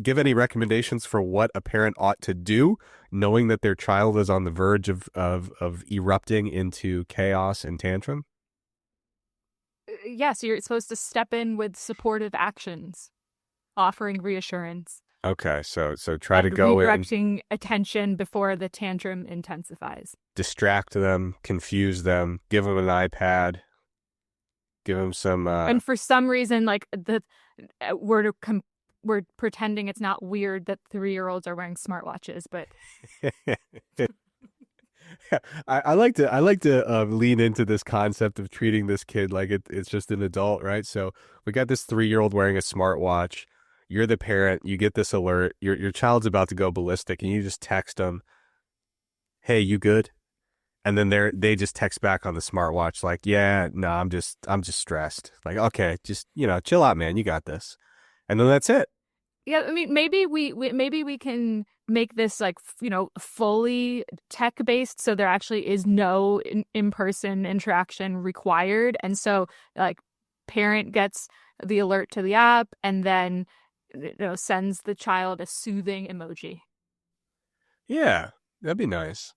give any recommendations for what a parent ought to do, knowing that their child is on the verge of erupting into chaos and tantrum? Yes, you're supposed to step in with supportive actions, offering reassurance Okay, so try to and go in, redirecting attention before the tantrum intensifies. distract them, confuse them, give them an iPad, give them some And for some reason, like we're we're pretending it's not weird that 3-year-olds are wearing smartwatches, but I like to lean into this concept of treating this kid like it's just an adult, right? So we got this 3-year-old wearing a smartwatch. You're the parent. You get this alert. Your child's about to go ballistic, and you just text them, "Hey, you good?" And then they just text back on the smartwatch like, "Yeah, no, I'm just stressed." Like, okay, just chill out, man. You got this. And then that's it. yeah, I mean, maybe we can make this like fully tech based, so there actually is no in-person interaction required, and so like parent gets the alert to the app and then sends the child a soothing emoji. Yeah, that'd be nice.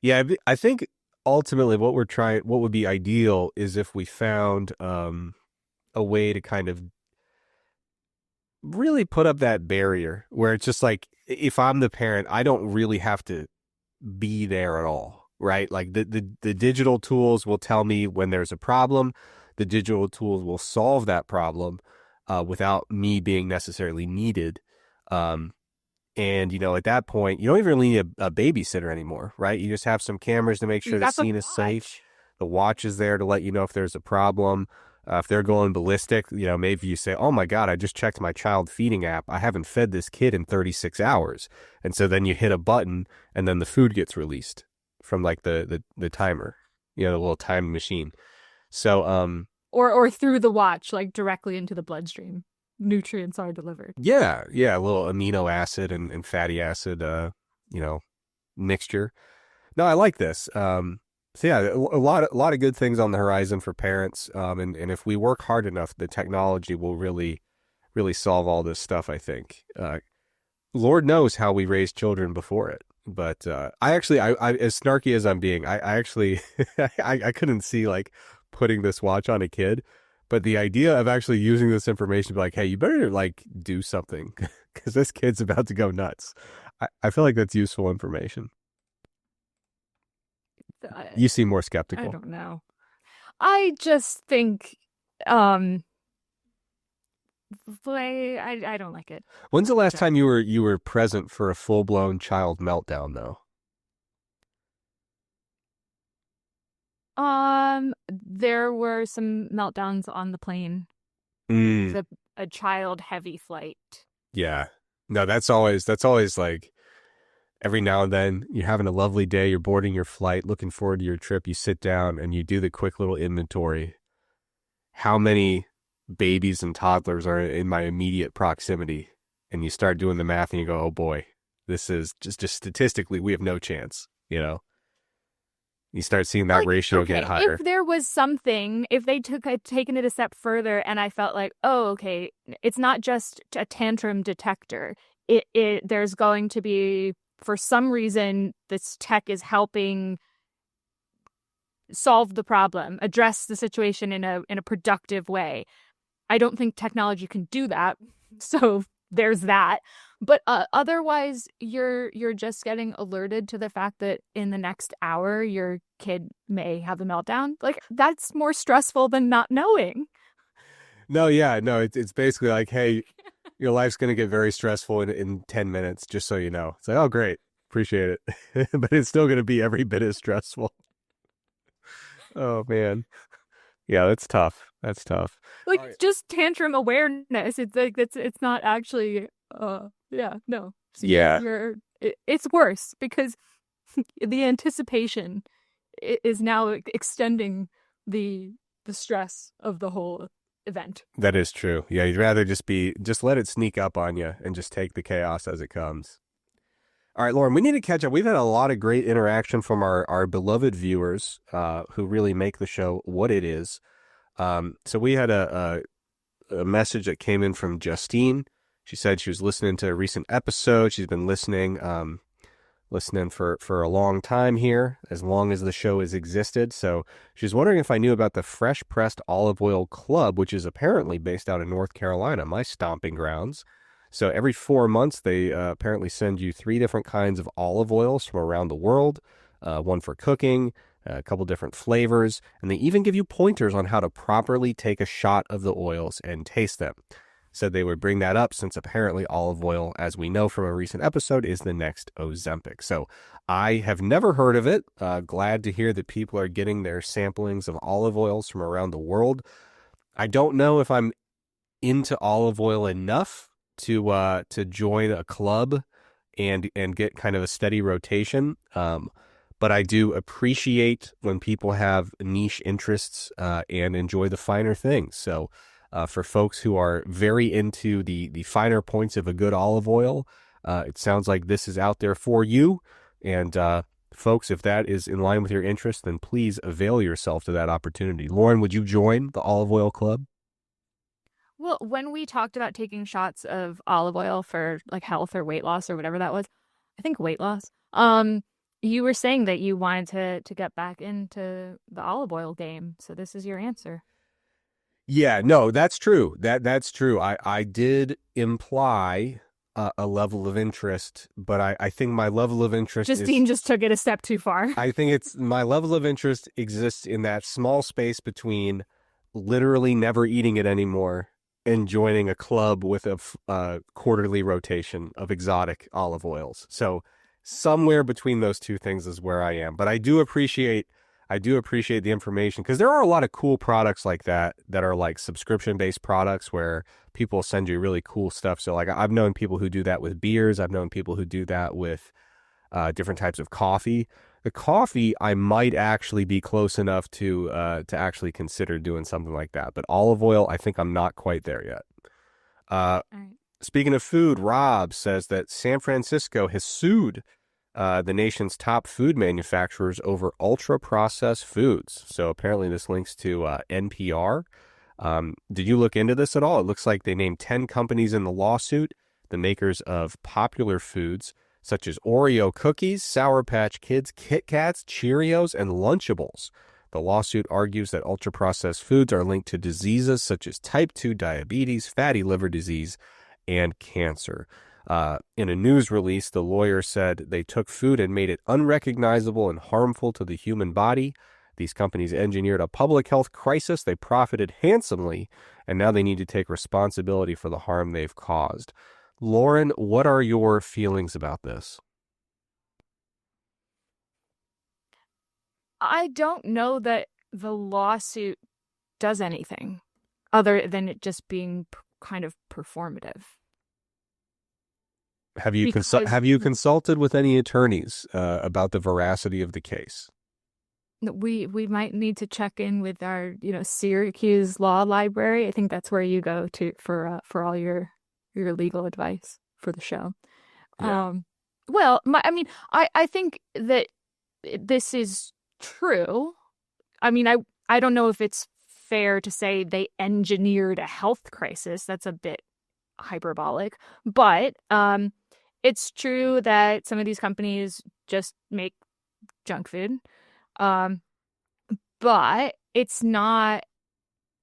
Yeah, I think ultimately what would be ideal is if we found a way to kind of really put up that barrier where it's just like if I'm the parent, I don't really have to be there at all, right? Like the digital tools will tell me when there's a problem. The digital tools will solve that problem without me being necessarily needed. Um, and at that point, you don't even really need a babysitter anymore, right? You just have some cameras to make You sure the got the scene is safe. watch. The watch is there to let you know if there's a problem. If they're going ballistic, maybe you say, "Oh my God, I just checked my child feeding app. I haven't fed this kid in 36 hours." And so then you hit a button and then the food gets released from like the timer, the little time machine. So, Or through the watch, like directly into the bloodstream. Nutrients are delivered. yeah, yeah, a little amino acid and fatty acid, you know, mixture. No, I like this. So yeah, a lot of good things on the horizon for parents. And if we work hard enough, the technology will really solve all this stuff. I think. Lord knows how we raised children before it, but I as snarky as I'm being, I actually I couldn't see like putting this watch on a kid, but the idea of actually using this information to be like, hey, you better like do something because this kid's about to go nuts. I feel like that's useful information. I, You seem more I skeptical. don't know. I just think, um, I don't like it. When's the last So, time you were present for a full blown child meltdown though? there were some meltdowns on the plane. It Mm, was a child heavy flight. yeah. No, that's always like every now and then you're having a lovely day, you're boarding your flight, looking forward to your trip, you sit down and you do the quick little inventory. How many babies and toddlers are in my immediate proximity? And you start doing the math and you go, oh boy, this is just statistically, we have no chance, you know? You start seeing that Like, ratio get okay, if higher. there was something, if they took had taken it a step further, and I felt like, oh, okay, it's not just a tantrum detector. It there's going to be, for some reason, this tech is helping solve the problem, address the situation in a productive way. I don't think technology can do that. So there's that. But otherwise, you're just getting alerted to the fact that in the next hour your kid may have a meltdown. Like, that's more stressful than not knowing. No, yeah, no, it's basically like, hey, your life's gonna get very stressful in 10 minutes, just so you know. It's like, oh, great, appreciate it, but it's still gonna be every bit as stressful. Oh man, yeah, that's tough. That's tough. Like, All right. just tantrum awareness. It's like it's not actually yeah, no. So Yeah, it's worse because the anticipation is now extending the the stress of the whole event. that is true. Yeah, you'd rather just let it sneak up on you and just take the chaos as it comes. All right, Lauren, we need to catch up. We've had a lot of great interaction from our beloved viewers who really make the show what it is. So we had a message that came in from Justine. She said she was listening to a recent episode. She's been listening for a long time here, as long as the show has existed. So she's wondering if I knew about the Fresh Pressed Olive Oil Club, which is apparently based out in North Carolina, my stomping grounds. So every 4 months, they apparently send you 3 different kinds of olive oils from around the world, one for cooking, a couple different flavors, and they even give you pointers on how to properly take a shot of the oils and taste them. Said they would bring that up since apparently olive oil, as we know from a recent episode, is the next Ozempic. So I have never heard of it. Glad to hear that people are getting their samplings of olive oils from around the world. I don't know if I'm into olive oil enough to join a club and get kind of a steady rotation. But I do appreciate when people have niche interests and enjoy the finer things. So for folks who are very into the finer points of a good olive oil, it sounds like this is out there for you. And folks, if that is in line with your interest, then please avail yourself to that opportunity. Lauren, would you join the olive oil club? Well, when we talked about taking shots of olive oil for like health or weight loss or whatever that was, I think weight loss. You were saying that you wanted to get back into the olive oil game, so this is your answer. Yeah, no, that's true. That's true. I did imply a level of interest, but I think my level of interest is Justine just took it a step too far. I think it's my level of interest exists in that small space between literally never eating it anymore and joining a club with a quarterly rotation of exotic olive oils. So somewhere between those two things is where I am. But I do appreciate the information because there are a lot of cool products like that are like subscription based products where people send you really cool stuff. So like I've known people who do that with beers. I've known people who do that with different types of coffee. The coffee, I might actually be close enough to actually consider doing something like that. But olive oil, I think I'm not quite there yet. Uh, All right. Speaking of food, Rob says that San Francisco has sued the nation's top food manufacturers over ultra processed foods. So apparently, this links to NPR. Did you look into this at all? It looks like they named 10 companies in the lawsuit, the makers of popular foods such as Oreo cookies, Sour Patch Kids, Kit Kats, Cheerios, and Lunchables. The lawsuit argues that ultra-processed foods are linked to diseases such as type 2 diabetes, fatty liver disease, and cancer. In a news release, the lawyer said they took food and made it unrecognizable and harmful to the human body. These companies engineered a public health crisis. They profited handsomely, and now they need to take responsibility for the harm they've caused. Lauren, what are your feelings about this? I don't know that the lawsuit does anything other than it just being kind of performative. Because Have you consulted with any attorneys about the veracity of the case? we might need to check in with our, Syracuse Law Library. I think that's where you go to for all your legal advice for the show. Yeah. Well, I mean, I think that this is true. I mean, I don't know if it's fair to say they engineered a health crisis. That's a bit hyperbolic, but it's true that some of these companies just make junk food. Um, but it's not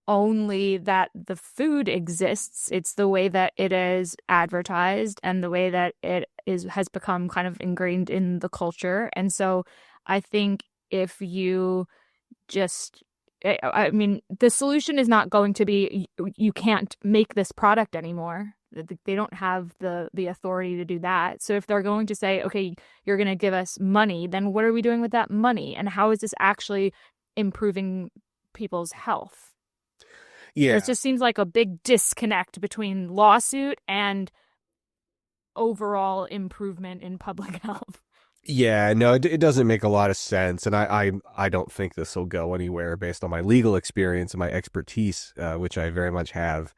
only that the food exists, it's the way that it is advertised and the way that it is has become kind of ingrained in the culture. And so I think if you just I mean, the solution is not going to be you can't make this product anymore. They don't have the authority to do that. So if they're going to say, okay, you're going to give us money, then what are we doing with that money? And how is this actually improving people's health? It Yeah. just seems like a big disconnect between lawsuit and overall improvement in public health. Yeah, no, it doesn't make a lot of sense, and I don't think this will go anywhere based on my legal experience and my expertise, which I very much have.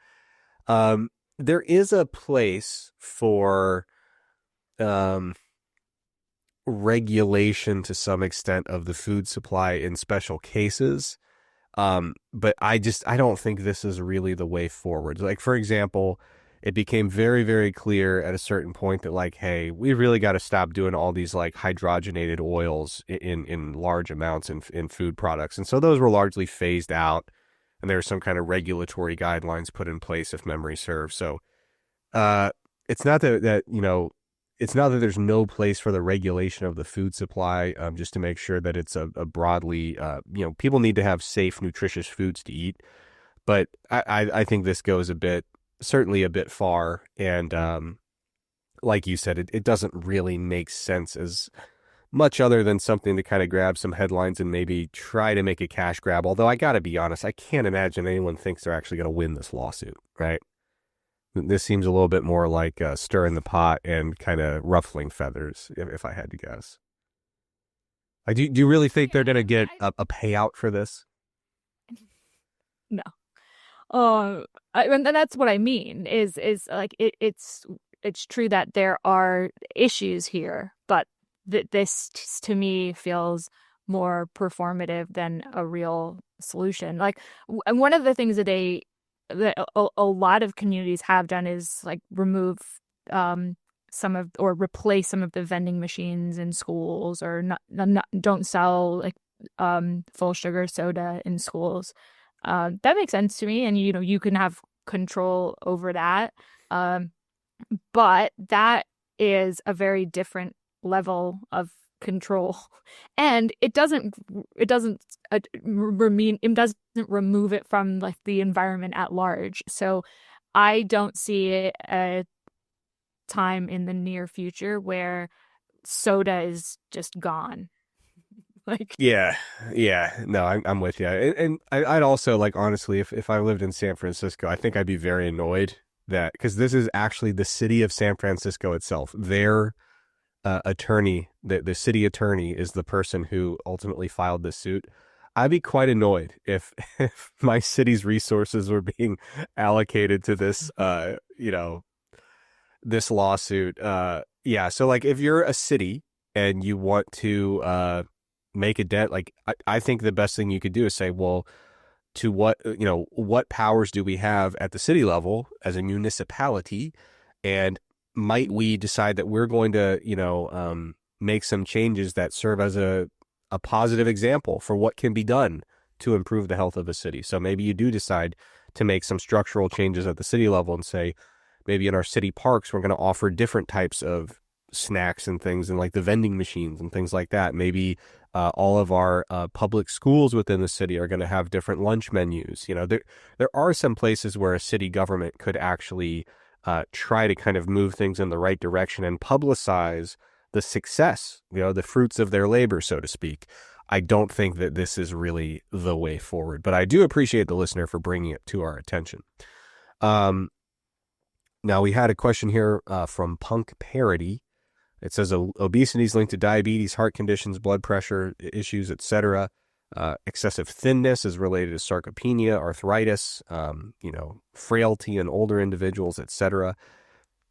There is a place for um, regulation to some extent of the food supply in special cases. But I don't think this is really the way forward. Like, for example, it became very, very clear at a certain point that, like, hey, we really got to stop doing all these like hydrogenated oils in large amounts in food products. And so those were largely phased out, and there were some kind of regulatory guidelines put in place, if memory serves. So uh, it's not that it's not that there's no place for the regulation of the food supply, just to make sure that it's a broadly, people need to have safe, nutritious foods to eat. But I think this goes certainly a bit far. And like you said, it doesn't really make sense as much other than something to kind of grab some headlines and maybe try to make a cash grab. Although I got to be honest, I can't imagine anyone thinks they're actually going to win this lawsuit, right? This seems a little bit more like stirring the pot and kind of ruffling feathers, if I had to guess. Do you really think they're going to get a payout for this? No. And that's what I mean is like it's true that there are issues here, but this to me feels more performative than a real solution. Like and one of the things that a lot of communities have done is like remove some of or replace some of the vending machines in schools or not don't sell like full sugar soda in schools. That makes sense to me, and you can have control over that. Um, but that is a very different level of control, and it doesn't remove it from like the environment at large. So I don't see a time in the near future where soda is just gone. Like, Yeah, yeah, no, I'm with you, and I'd also like honestly, if I lived in San Francisco, I think I'd be very annoyed that because this is actually the city of San Francisco itself. Their attorney, the city attorney, is the person who ultimately filed this suit. I'd be quite annoyed if if my city's resources were being allocated to this, this lawsuit. Yeah, so like if you're a city and you want to make a dent, like I think the best thing you could do is say, well, to what powers do we have at the city level as a municipality, and might we decide that we're going to make some changes that serve as a positive example for what can be done to improve the health of a city. So maybe you do decide to make some structural changes at the city level and say, maybe in our city parks, we're going to offer different types of snacks and things and like the vending machines and things like that. Maybe all of our public schools within the city are going to have different lunch menus. There are some places where a city government could actually try to kind of move things in the right direction and publicize the success, the fruits of their labor, so to speak. I don't think that this is really the way forward, but I do appreciate the listener for bringing it to our attention. Now, we had a question here from Punk Parody. It says obesity is linked to diabetes, heart conditions, blood pressure issues, etc. Excessive thinness is related to sarcopenia, arthritis, frailty in older individuals, etc.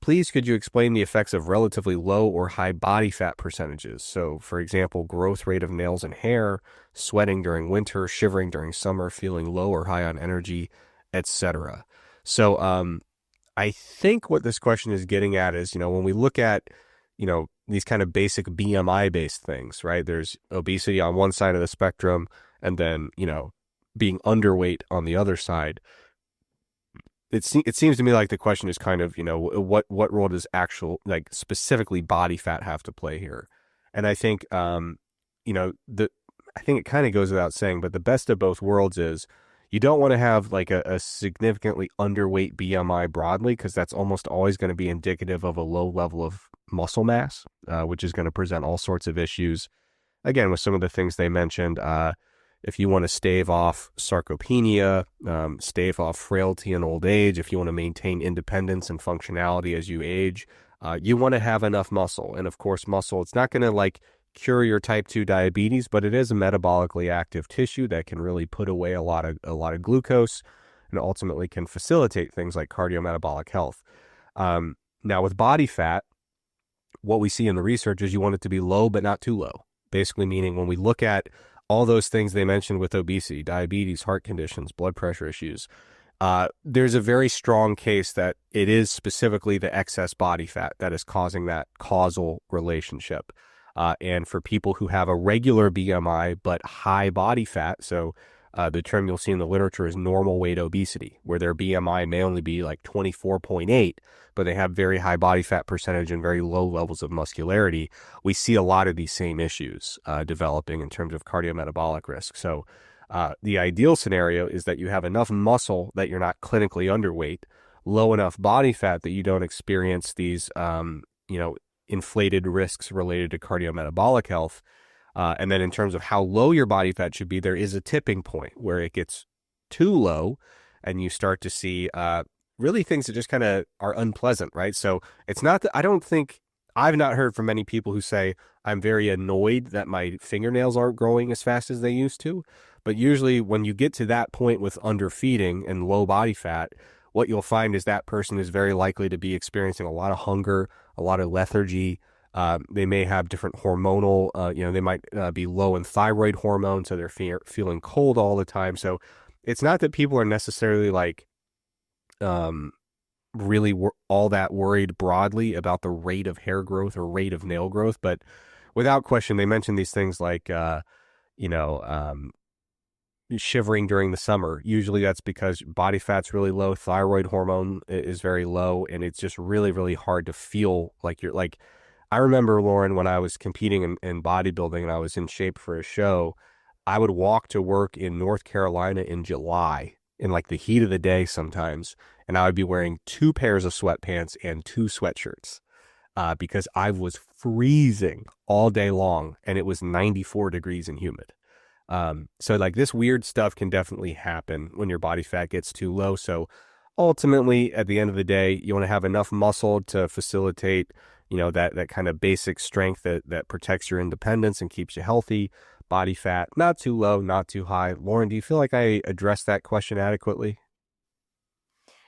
Please could you explain the effects of relatively low or high body fat percentages? So, for example, growth rate of nails and hair, sweating during winter, shivering during summer, feeling low or high on energy, etc. So, I think what this question is getting at is, when we look at, these kind of basic BMI based things, right? There's obesity on one side of the spectrum, and then, being underweight on the other side. It seems to me like the question is kind of, what role does actual, like, specifically body fat have to play here? And I think, the I think it kind of goes without saying, but the best of both worlds is you don't want to have like a significantly underweight BMI broadly, because that's almost always going to be indicative of a low level of muscle mass, which is going to present all sorts of issues. Again, with some of the things they mentioned, if you want to stave off sarcopenia, stave off frailty and old age, if you want to maintain independence and functionality as you age, you want to have enough muscle. And of course, muscle, it's not going to like cure your type 2 diabetes, but it is a metabolically active tissue that can really put away a lot of glucose and ultimately can facilitate things like cardiometabolic health. Now with body fat, what we see in the research is you want it to be low but not too low. Basically meaning when we look at all those things they mentioned with obesity, diabetes, heart conditions, blood pressure issues, there's a very strong case that it is specifically the excess body fat that is causing that causal relationship. And for people who have a regular BMI but high body fat, so the term you'll see in the literature is normal weight obesity, where their BMI may only be like 24.8, but they have very high body fat percentage and very low levels of muscularity. We see a lot of these same issues developing in terms of cardiometabolic risk. So the ideal scenario is that you have enough muscle that you're not clinically underweight, low enough body fat that you don't experience these, inflated risks related to cardiometabolic health. And then in terms of how low your body fat should be, there is a tipping point where it gets too low and you start to see really things that just kind of are unpleasant, right? So it's not that I've not heard from many people who say, I'm very annoyed that my fingernails aren't growing as fast as they used to. But usually when you get to that point with underfeeding and low body fat, what you'll find is that person is very likely to be experiencing a lot of hunger, a lot of lethargy. They may have different hormonal, they might be low in thyroid hormone, so they're feeling cold all the time. So it's not that people are necessarily like really all that worried broadly about the rate of hair growth or rate of nail growth, but without question, they mentioned these things like, you know, shivering during the summer. Usually that's because body fat's really low, thyroid hormone is very low, and it's just really, really hard to feel like you're like, I remember, Lauren, when I was competing in bodybuilding and I was in shape for a show, I would walk to work in North Carolina in July in like the heat of the day sometimes, and I would be wearing two pairs of sweatpants and two sweatshirts because I was freezing all day long and it was 94 degrees and humid. So like this weird stuff can definitely happen when your body fat gets too low. So ultimately, at the end of the day, you want to have enough muscle to facilitate, that kind of basic strength that protects your independence and keeps you healthy. Body fat, not too low, not too high. Lauren, do you feel like I addressed that question adequately?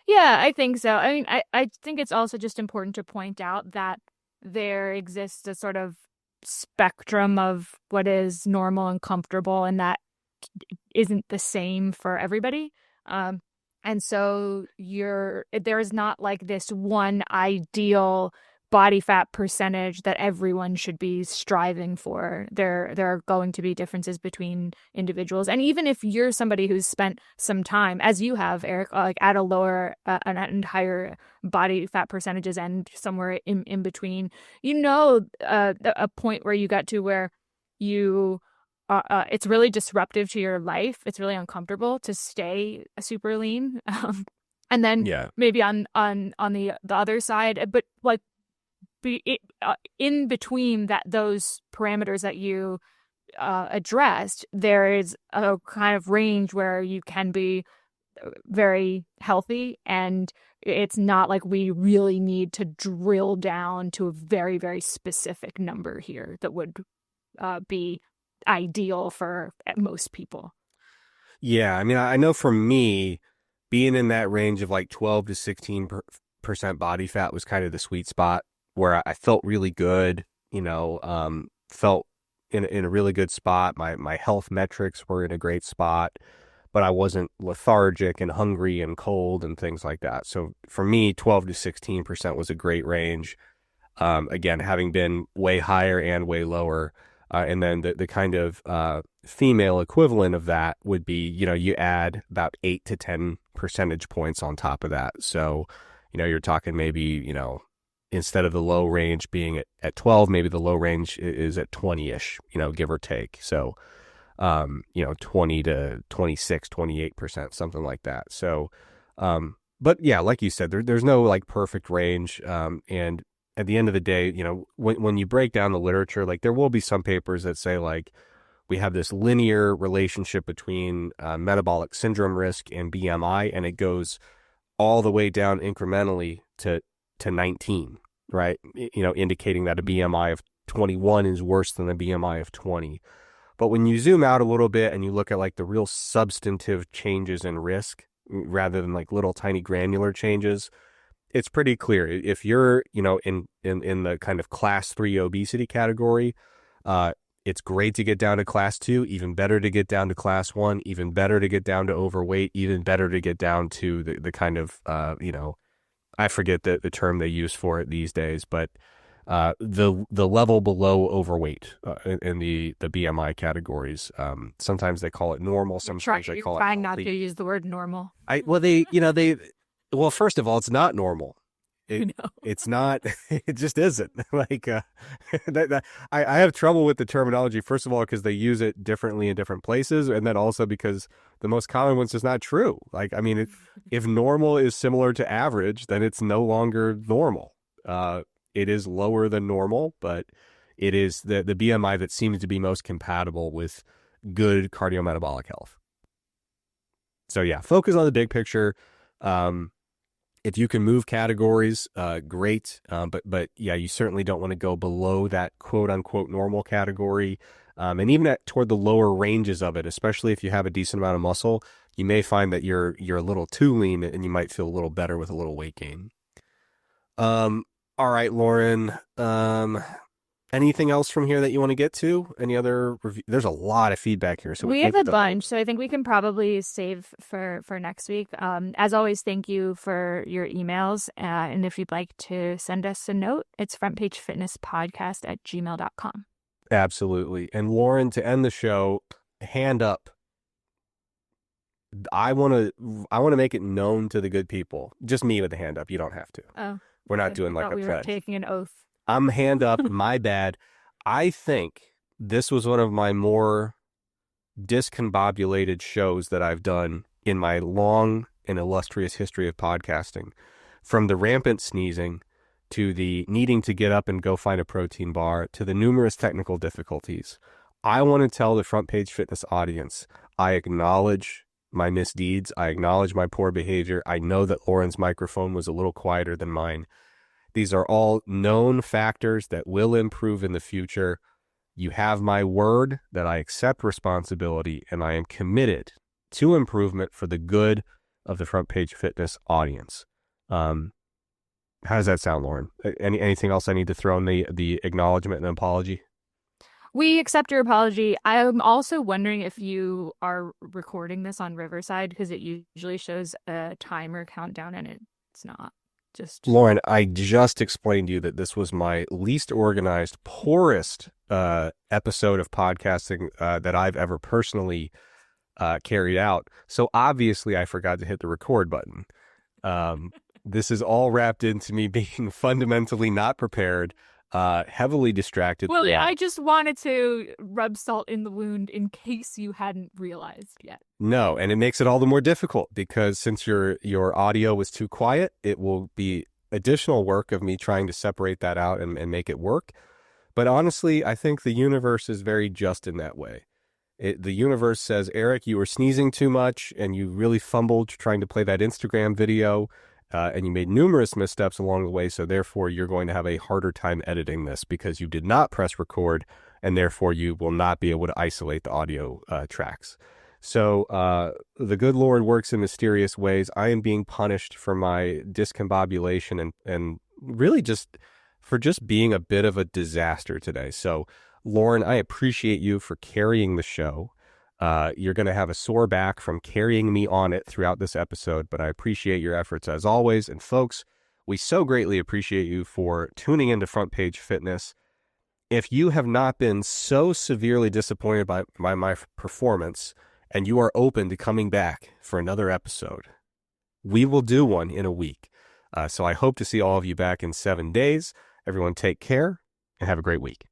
Yeah, I think so. I mean, I think it's also just important to point out that there exists a sort of spectrum of what is normal and comfortable, and that isn't the same for everybody. And so there is not like this one ideal body fat percentage that everyone should be striving for. There are going to be differences between individuals. And even if you're somebody who's spent some time, as you have, Eric, like at a lower and higher body fat percentages and somewhere in between, a point where you got to where you it's really disruptive to your life. It's really uncomfortable to stay super lean. And then Yeah. maybe on the other side, but like in between those parameters that you addressed, there is a kind of range where you can be very healthy, and it's not like we really need to drill down to a very, very specific number here that would be ideal for most people. Yeah. I mean, I know for me, being in that range of like 12 to 16 body fat was kind of the sweet spot where I felt really good, felt in a really good spot. My health metrics were in a great spot, but I wasn't lethargic and hungry and cold and things like that. So for me, 12 to 16% was a great range. Again, having been way higher and way lower. And then the kind of female equivalent of that would be, you add about 8 to 10 percentage points on top of that. So, you're talking maybe, instead of the low range being at 12, maybe the low range is at 20-ish, give or take. So, 20 to 26, 28%, something like that. So, but yeah, like you said, there's no like perfect range. And at the end of the day, when you break down the literature, like there will be some papers that say like we have this linear relationship between metabolic syndrome risk and BMI, and it goes all the way down incrementally to 19, right? Indicating that a BMI of 21 is worse than a BMI of 20. But when you zoom out a little bit and you look at like the real substantive changes in risk rather than like little tiny granular changes, it's pretty clear. If you're, in the kind of class 3 obesity category, it's great to get down to class 2, even better to get down to class 1, even better to get down to overweight, even better to get down to the kind of, I forget the term they use for it these days, but the level below overweight in the BMI categories. Sometimes they call it normal. Sometimes they call it trying not healthy. to use the word normal. Well, first of all, it's not normal. It's not. It just isn't. Like I have trouble with the terminology. First of all, because they use it differently in different places, and then also because the most common one's just not true. Like, I mean, if normal is similar to average, then it's no longer normal. It is lower than normal, but it is the BMI that seems to be most compatible with good cardiometabolic health. So yeah, focus on the big picture. If you can move categories, great. But yeah, you certainly don't want to go below that quote unquote normal category. And even toward the lower ranges of it, especially if you have a decent amount of muscle, you may find that you're a little too lean and you might feel a little better with a little weight gain. All right, Lauren. Anything else from here that you want to get to? Any other review? There's a lot of feedback here. So we have a bunch, so I think we can probably save for next week. As always, thank you for your emails. And if you'd like to send us a note, it's frontpagefitnesspodcast@gmail.com. Absolutely. And Lauren, to end the show, hand up. I want to make it known to the good people. Just me with the hand up. You don't have to. Oh, we're not doing like a we were taking an oath. I'm hand up. My bad. I think this was one of my more discombobulated shows that I've done in my long and illustrious history of podcasting. From the rampant sneezing to the needing to get up and go find a protein bar to the numerous technical difficulties. I want to tell the Front Page Fitness audience, I acknowledge my misdeeds. I acknowledge my poor behavior. I know that Lauren's microphone was a little quieter than mine. These are all known factors that will improve in the future. You have my word that I accept responsibility and I am committed to improvement for the good of the Front Page Fitness audience. How does that sound, Lauren? Anything else I need to throw in the acknowledgement and apology? We accept your apology. I'm also wondering if you are recording this on Riverside, because it usually shows a timer countdown and it's not. Lauren, I just explained to you that this was my least organized, poorest episode of podcasting that I've ever personally carried out. So obviously I forgot to hit the record button. This is all wrapped into me being fundamentally not prepared, heavily distracted. Well, I just wanted to rub salt in the wound in case you hadn't realized yet. No, and it makes it all the more difficult because since your audio was too quiet, it will be additional work of me trying to separate that out and make it work. But honestly, I think the universe is very just in that way. The universe says, Eric, you were sneezing too much and you really fumbled trying to play that Instagram video. And you made numerous missteps along the way, so therefore you're going to have a harder time editing this because you did not press record, and therefore you will not be able to isolate the audio tracks. So the good Lord works in mysterious ways. I am being punished for my discombobulation and really just for just being a bit of a disaster today. So Lauren, I appreciate you for carrying the show. You're going to have a sore back from carrying me on it throughout this episode, but I appreciate your efforts as always. And folks, we so greatly appreciate you for tuning into Front Page Fitness. If you have not been so severely disappointed by my performance and you are open to coming back for another episode, we will do one in a week. So I hope to see all of you back in 7 days. Everyone take care and have a great week.